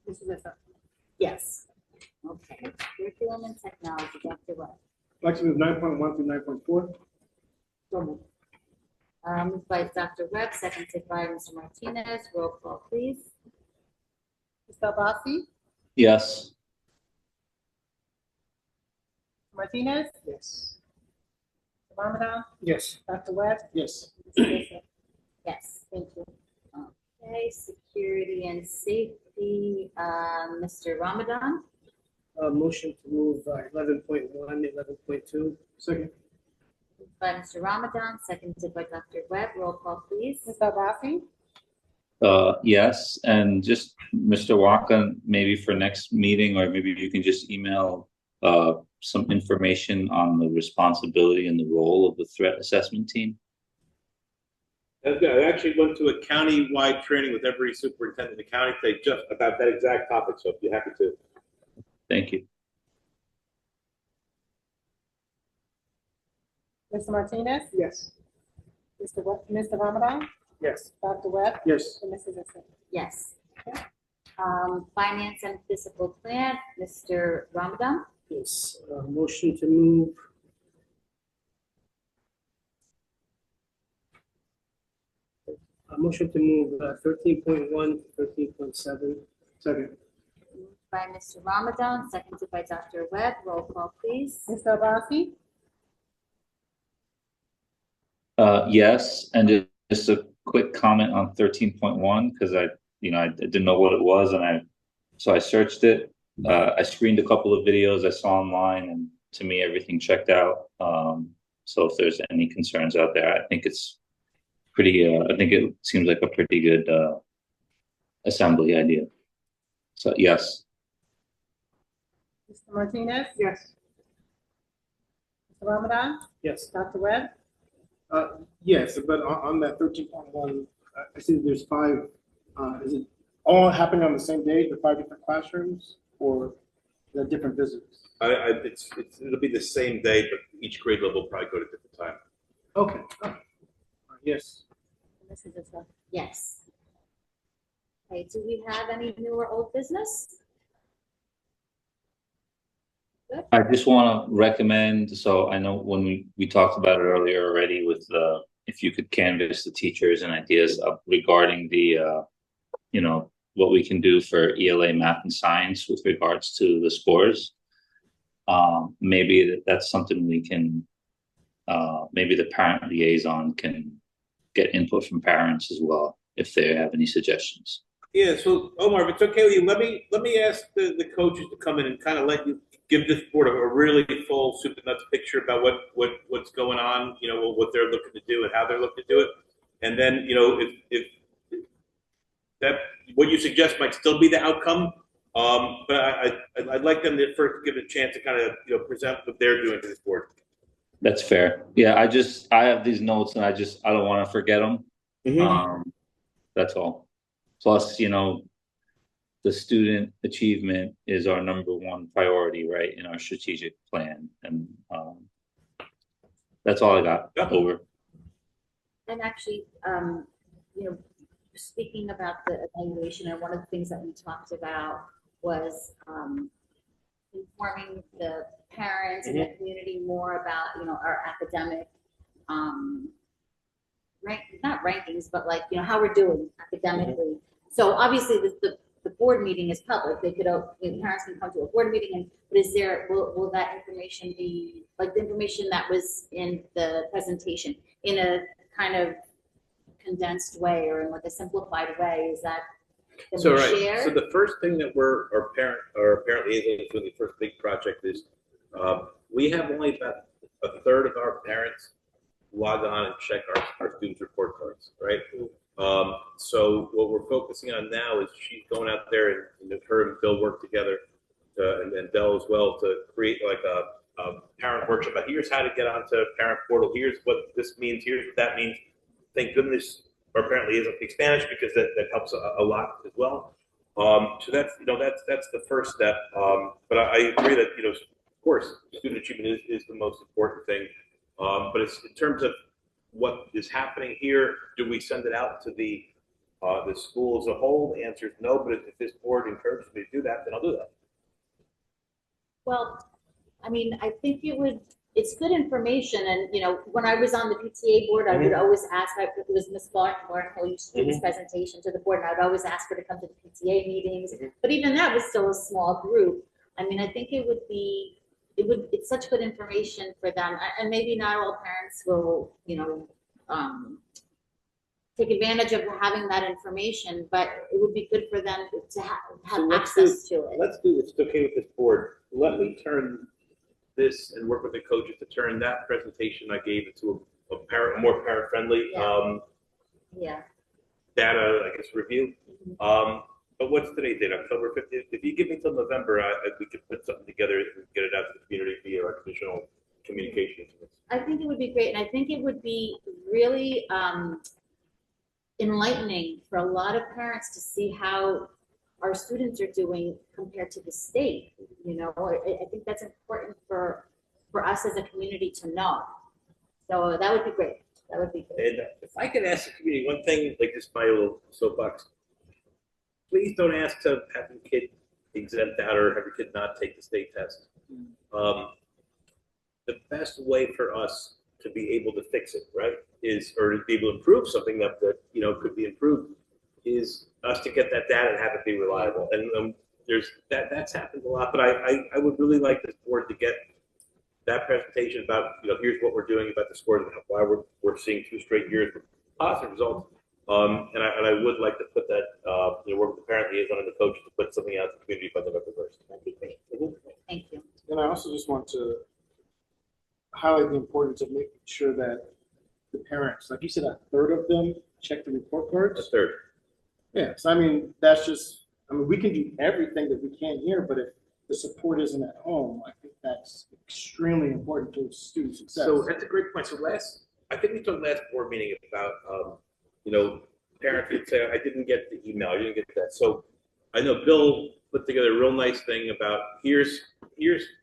Mrs. Issa? Yes. Okay. Curriculum and technology, Dr. Webb. I'd like to move 9.1 through 9.4. Moved by Dr. Webb, seconded by Mr. Martinez. Roll call, please. Mr. Vassie? Yes. Martinez? Yes. Mr. Ramadan? Yes. Dr. Webb? Yes. Mrs. Issa? Yes, thank you. Okay, security and safety, Mr. Ramadan. Motion to move 11.1, 11.2. Second. Moved by Mr. Ramadan, seconded by Dr. Webb. Roll call, please. Mr. Vassie? Yes, and just Mr. Walker, maybe for next meeting, or maybe you can just email some information on the responsibility and the role of the threat assessment team. That's good. I actually went to a county-wide training with every superintendent in the county today just about that exact topic, so if you're happy to. Thank you. Mr. Martinez? Yes. Mr. Ramadan? Yes. Dr. Webb? Yes. And Mrs. Issa? Yes. Finance and physical plant, Mr. Ramadan. Yes. Motion to move. Motion to move 13.1 to 13.7. Second. Moved by Mr. Ramadan, seconded by Dr. Webb. Roll call, please. Mr. Vassie? Yes, and just a quick comment on 13.1, because I didn't know what it was, and so I searched it. I screened a couple of videos I saw online, and to me, everything checked out. So if there's any concerns out there, I think it's pretty. I think it seems like a pretty good assembly idea. So yes. Mr. Martinez? Yes. Mr. Ramadan? Yes. Dr. Webb? Yes, but on that 13.1, I see there's 5. Is it all happening on the same day, the 5 different classrooms, or the different visitors? It'll be the same day, but each grade level will probably go to a different time. Okay. Yes. Mrs. Issa? Yes. Okay, do we have any new or old business? I just want to recommend, so I know when we talked about it earlier already with if you could canvass the teachers and ideas regarding the, what we can do for ELA math and science with regards to the scores. maybe that's something we can, maybe the parent liaison can get input from parents as well, if they have any suggestions. Yeah, so Omar, if it's okay with you, let me ask the coaches to come in and kind of let you give this board a really full soup and nuts picture about what's going on, you know, what they're looking to do and how they're looking to do it. And then, you know, if that what you suggest might still be the outcome, but I'd like them to first give it a chance to kind of, you know, present what they're doing to this board. That's fair. Yeah, I have these notes and I don't want to forget them. That's all. Plus, you know, the student achievement is our #1 priority, right, in our strategic plan. And that's all I got. Yeah. Over. And actually, you know, speaking about the evaluation, and one of the things that we talked about was informing the parents and the community more about, you know, our academic not rankings, but like, you know, how we're doing academically. So obviously the board meeting is public. They could, the parents can come to a board meeting, and but is there, will that information be like the information that was in the presentation in a kind of condensed way or in like a simplified way? Is that So right. share? So the first thing that our parent liaison is doing, the first big project is we have only about a third of our parents log on and check our students' report cards, right? So what we're focusing on now is she's going out there and her and Bill work together and Bell as well to create like a parent workshop about here's how to get onto parent portal. Here's what this means. Here's what that means. Thank goodness our parent liaison speaks Spanish because that helps a lot as well. So that's, you know, that's the first step. But I agree that, you know, of course, student achievement is the most important thing. But it's in terms of what is happening here, do we send it out to the school as a whole? The answer is no, but if this board encourages me to do that, then I'll do that. Well, I mean, I think it's good information. And, you know, when I was on the PTA board, I would always ask, it was Ms. Clark who used to do this presentation to the board, and I would always ask her to come to the PTA meetings. But even that was still a small group. I mean, I think it's such good information for them. And maybe not all parents will, you know, take advantage of having that information, but it would be good for them to have access to it. Let's do, if it's okay with this board, let me turn this and work with the coaches to turn that presentation I gave into a more parent-friendly data, I guess, review. But what's today's date? October 15th? If you give me till November, we could put something together and get it out to the community via our traditional communications. I think it would be great, and I think it would be really enlightening for a lot of parents to see how our students are doing compared to the state. You know, I think that's important for us as a community to know. So that would be great. That would be great. And if I could ask the community one thing, like this, my little soapbox, please don't ask to have your kid exempt out or have your kid not take the state test. The best way for us to be able to fix it, right, or to be able to improve something that you know could be improved, is us to get that data and have it be reliable. And that's happened a lot. But I would really like this board to get that presentation about, you know, here's what we're doing about the scores and why we're seeing 2 straight years with positive results. And I would like to put that, you know, work with the parent liaison and the coaches to put something out to the community by November 1st. That'd be great. Thank you. And I also just want to highlight the importance of making sure that the parents, like you said, a third of them check the report cards. A third. Yeah, so I mean, we can do everything that we can here, but if the support isn't at home, I think that's extremely important to student success. So that's a great point. So I think we talked last board meeting about, you know, parents would say, I didn't get the email, I didn't get that. So I know Bill put together a real nice thing about here's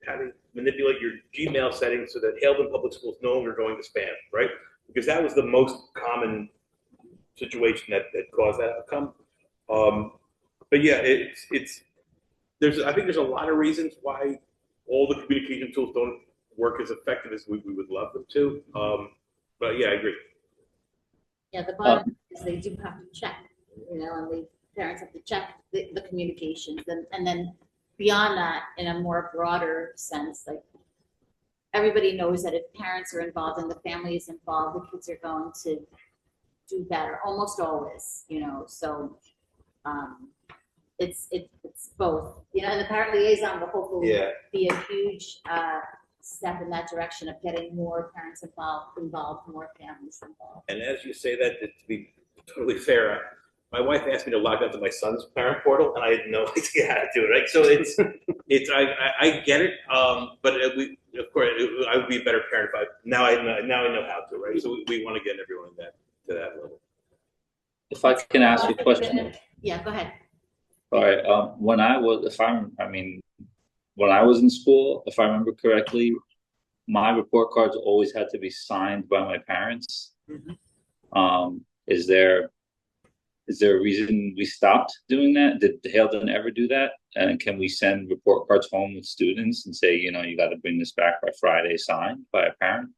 how to manipulate your Gmail settings so that Haledon Public Schools no longer going to spam, right? Because that was the most common situation that caused that outcome. But yeah, I think there's a lot of reasons why all the communication tools don't work as effective as we would love them to. But yeah, I agree. Yeah, the bottom is they do have to check, you know, and the parents have to check the communications, and then beyond that, in a more broader sense, like everybody knows that if parents are involved and the family is involved, the kids are going to do better, almost always, so, it's both, and the parent liaison will hopefully Yeah. be a huge, step in that direction of getting more parents involved, more families involved. And as you say that, to be totally fair, my wife asked me to log onto my son's parent portal, and I had no idea how to do it. Right, so I get it, but of course I would be a better parent if I now I know how to. Right, so we want to get everyone to that level. If I can ask you a question. Yeah, go ahead. All right. When I was in school, if I remember correctly, my report cards always had to be signed by my parents. Mm-hmm. Is there a reason we stopped doing that? Did Haledon ever do that? And can we send report cards home with students and say, you got to bring this back by Friday, signed by a parent?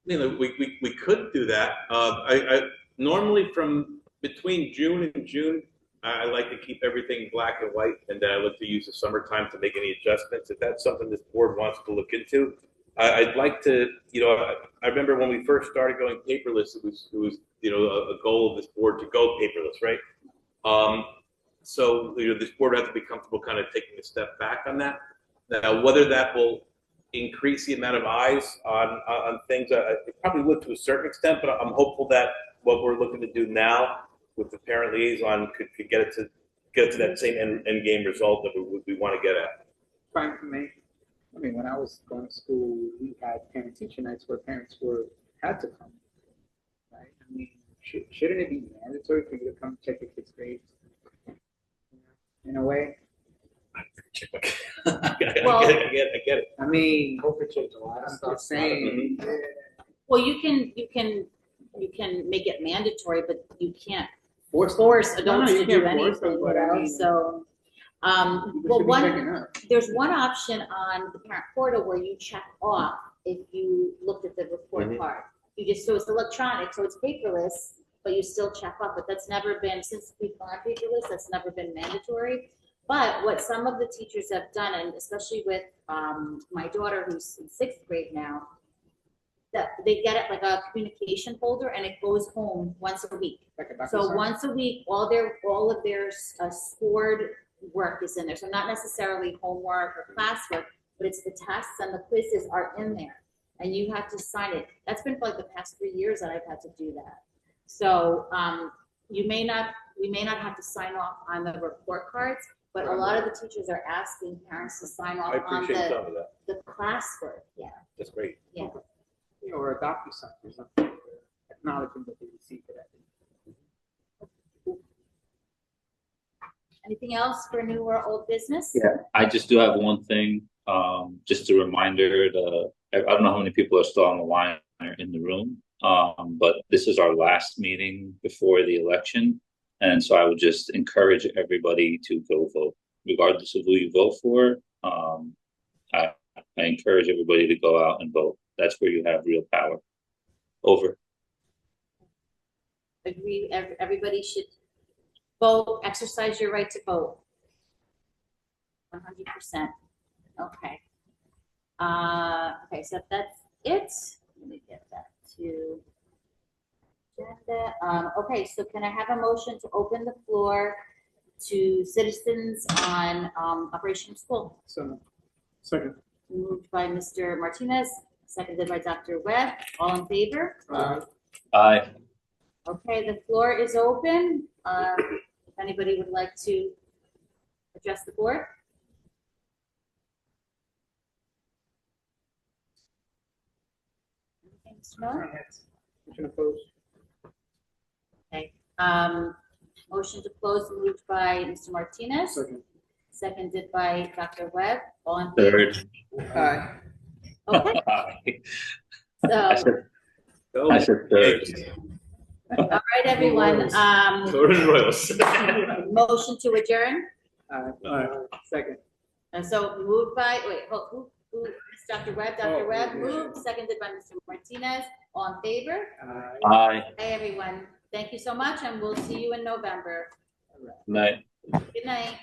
We could do that. I normally from between June and June, I like to keep everything black and white, and then I look to use the summertime to make any adjustments. If that's something this board wants to look into, I'd like to. I remember when we first started going paperless, it was a goal of this board to go paperless, right? So this board has to be comfortable kind of taking a step back on that. Now, whether that will increase the amount of eyes on things, it probably would to a certain extent, but I'm hopeful that what we're looking to do now with the parent liaison could get it to that same end game result that we want to get at. Fine for me. I mean, when I was going to school, we had parent-teacher nights where parents had to come, right? I mean, shouldn't it be mandatory for you to come check your kids' grades? In a way. I get it. I mean, COVID changed a lot of I'm stuff. just saying. Well, you can make it mandatory, but you can't force adults No, you to do can't force them, anything, but I mean, so. People should be checking up. There's one option on the parent portal where you check off if you looked at the report Mhm. card. So it's electronic, so it's paperless, but you still check off, but that's never been, since we've gone paperless, that's never been mandatory. But what some of the teachers have done, and especially with my daughter who's in 6th grade now, that they get it like a communication folder and it goes home once a week. So once a week, all of their scored work is in there. So not necessarily homework or classwork, but it's the tests and the quizzes are in there, and you have to sign it. That's been for like the past 3 years that I've had to do that. So we may not have to sign off on the report cards, but a lot of the teachers are asking parents to sign off I on appreciate some of that. the classwork. Yeah. That's great. Yeah. Or a DocuSign or something, acknowledging that they received it. Anything else for new or old business? Yeah, I just do have one thing. Just a reminder I don't know how many people are still on the line or in the room. But this is our last meeting before the election. And so I would just encourage everybody to go vote, regardless of who you vote for. I encourage everybody to go out and vote. That's where you have real power. Over. Agree. Everybody should vote, exercise your right to vote. 100%. Okay. Okay, so that's it. Let me get that to agenda. Okay, so can I have a motion to open the floor to citizens on Operation School? So, second. Moved by Mr. Martinez, seconded by Dr. Webb. All in favor? Aye. Okay, the floor is open. If anybody would like to address the board. Anything, Mr. Miller? Motion opposed. Okay. Motion to close moved by Mr. Martinez, Second. seconded by Dr. Webb. All in favor? Third. Aye. Okay, Aye. so, I said third. all right, everyone. Golden Royals. Motion to adjourn. Aye. Second. And so moved by, who, it's Dr. Webb, Dr. Webb moved, seconded by Mr. Martinez. All in favor? Aye. Hey, everyone. Thank you so much, and we'll see you in November. Night. Good night.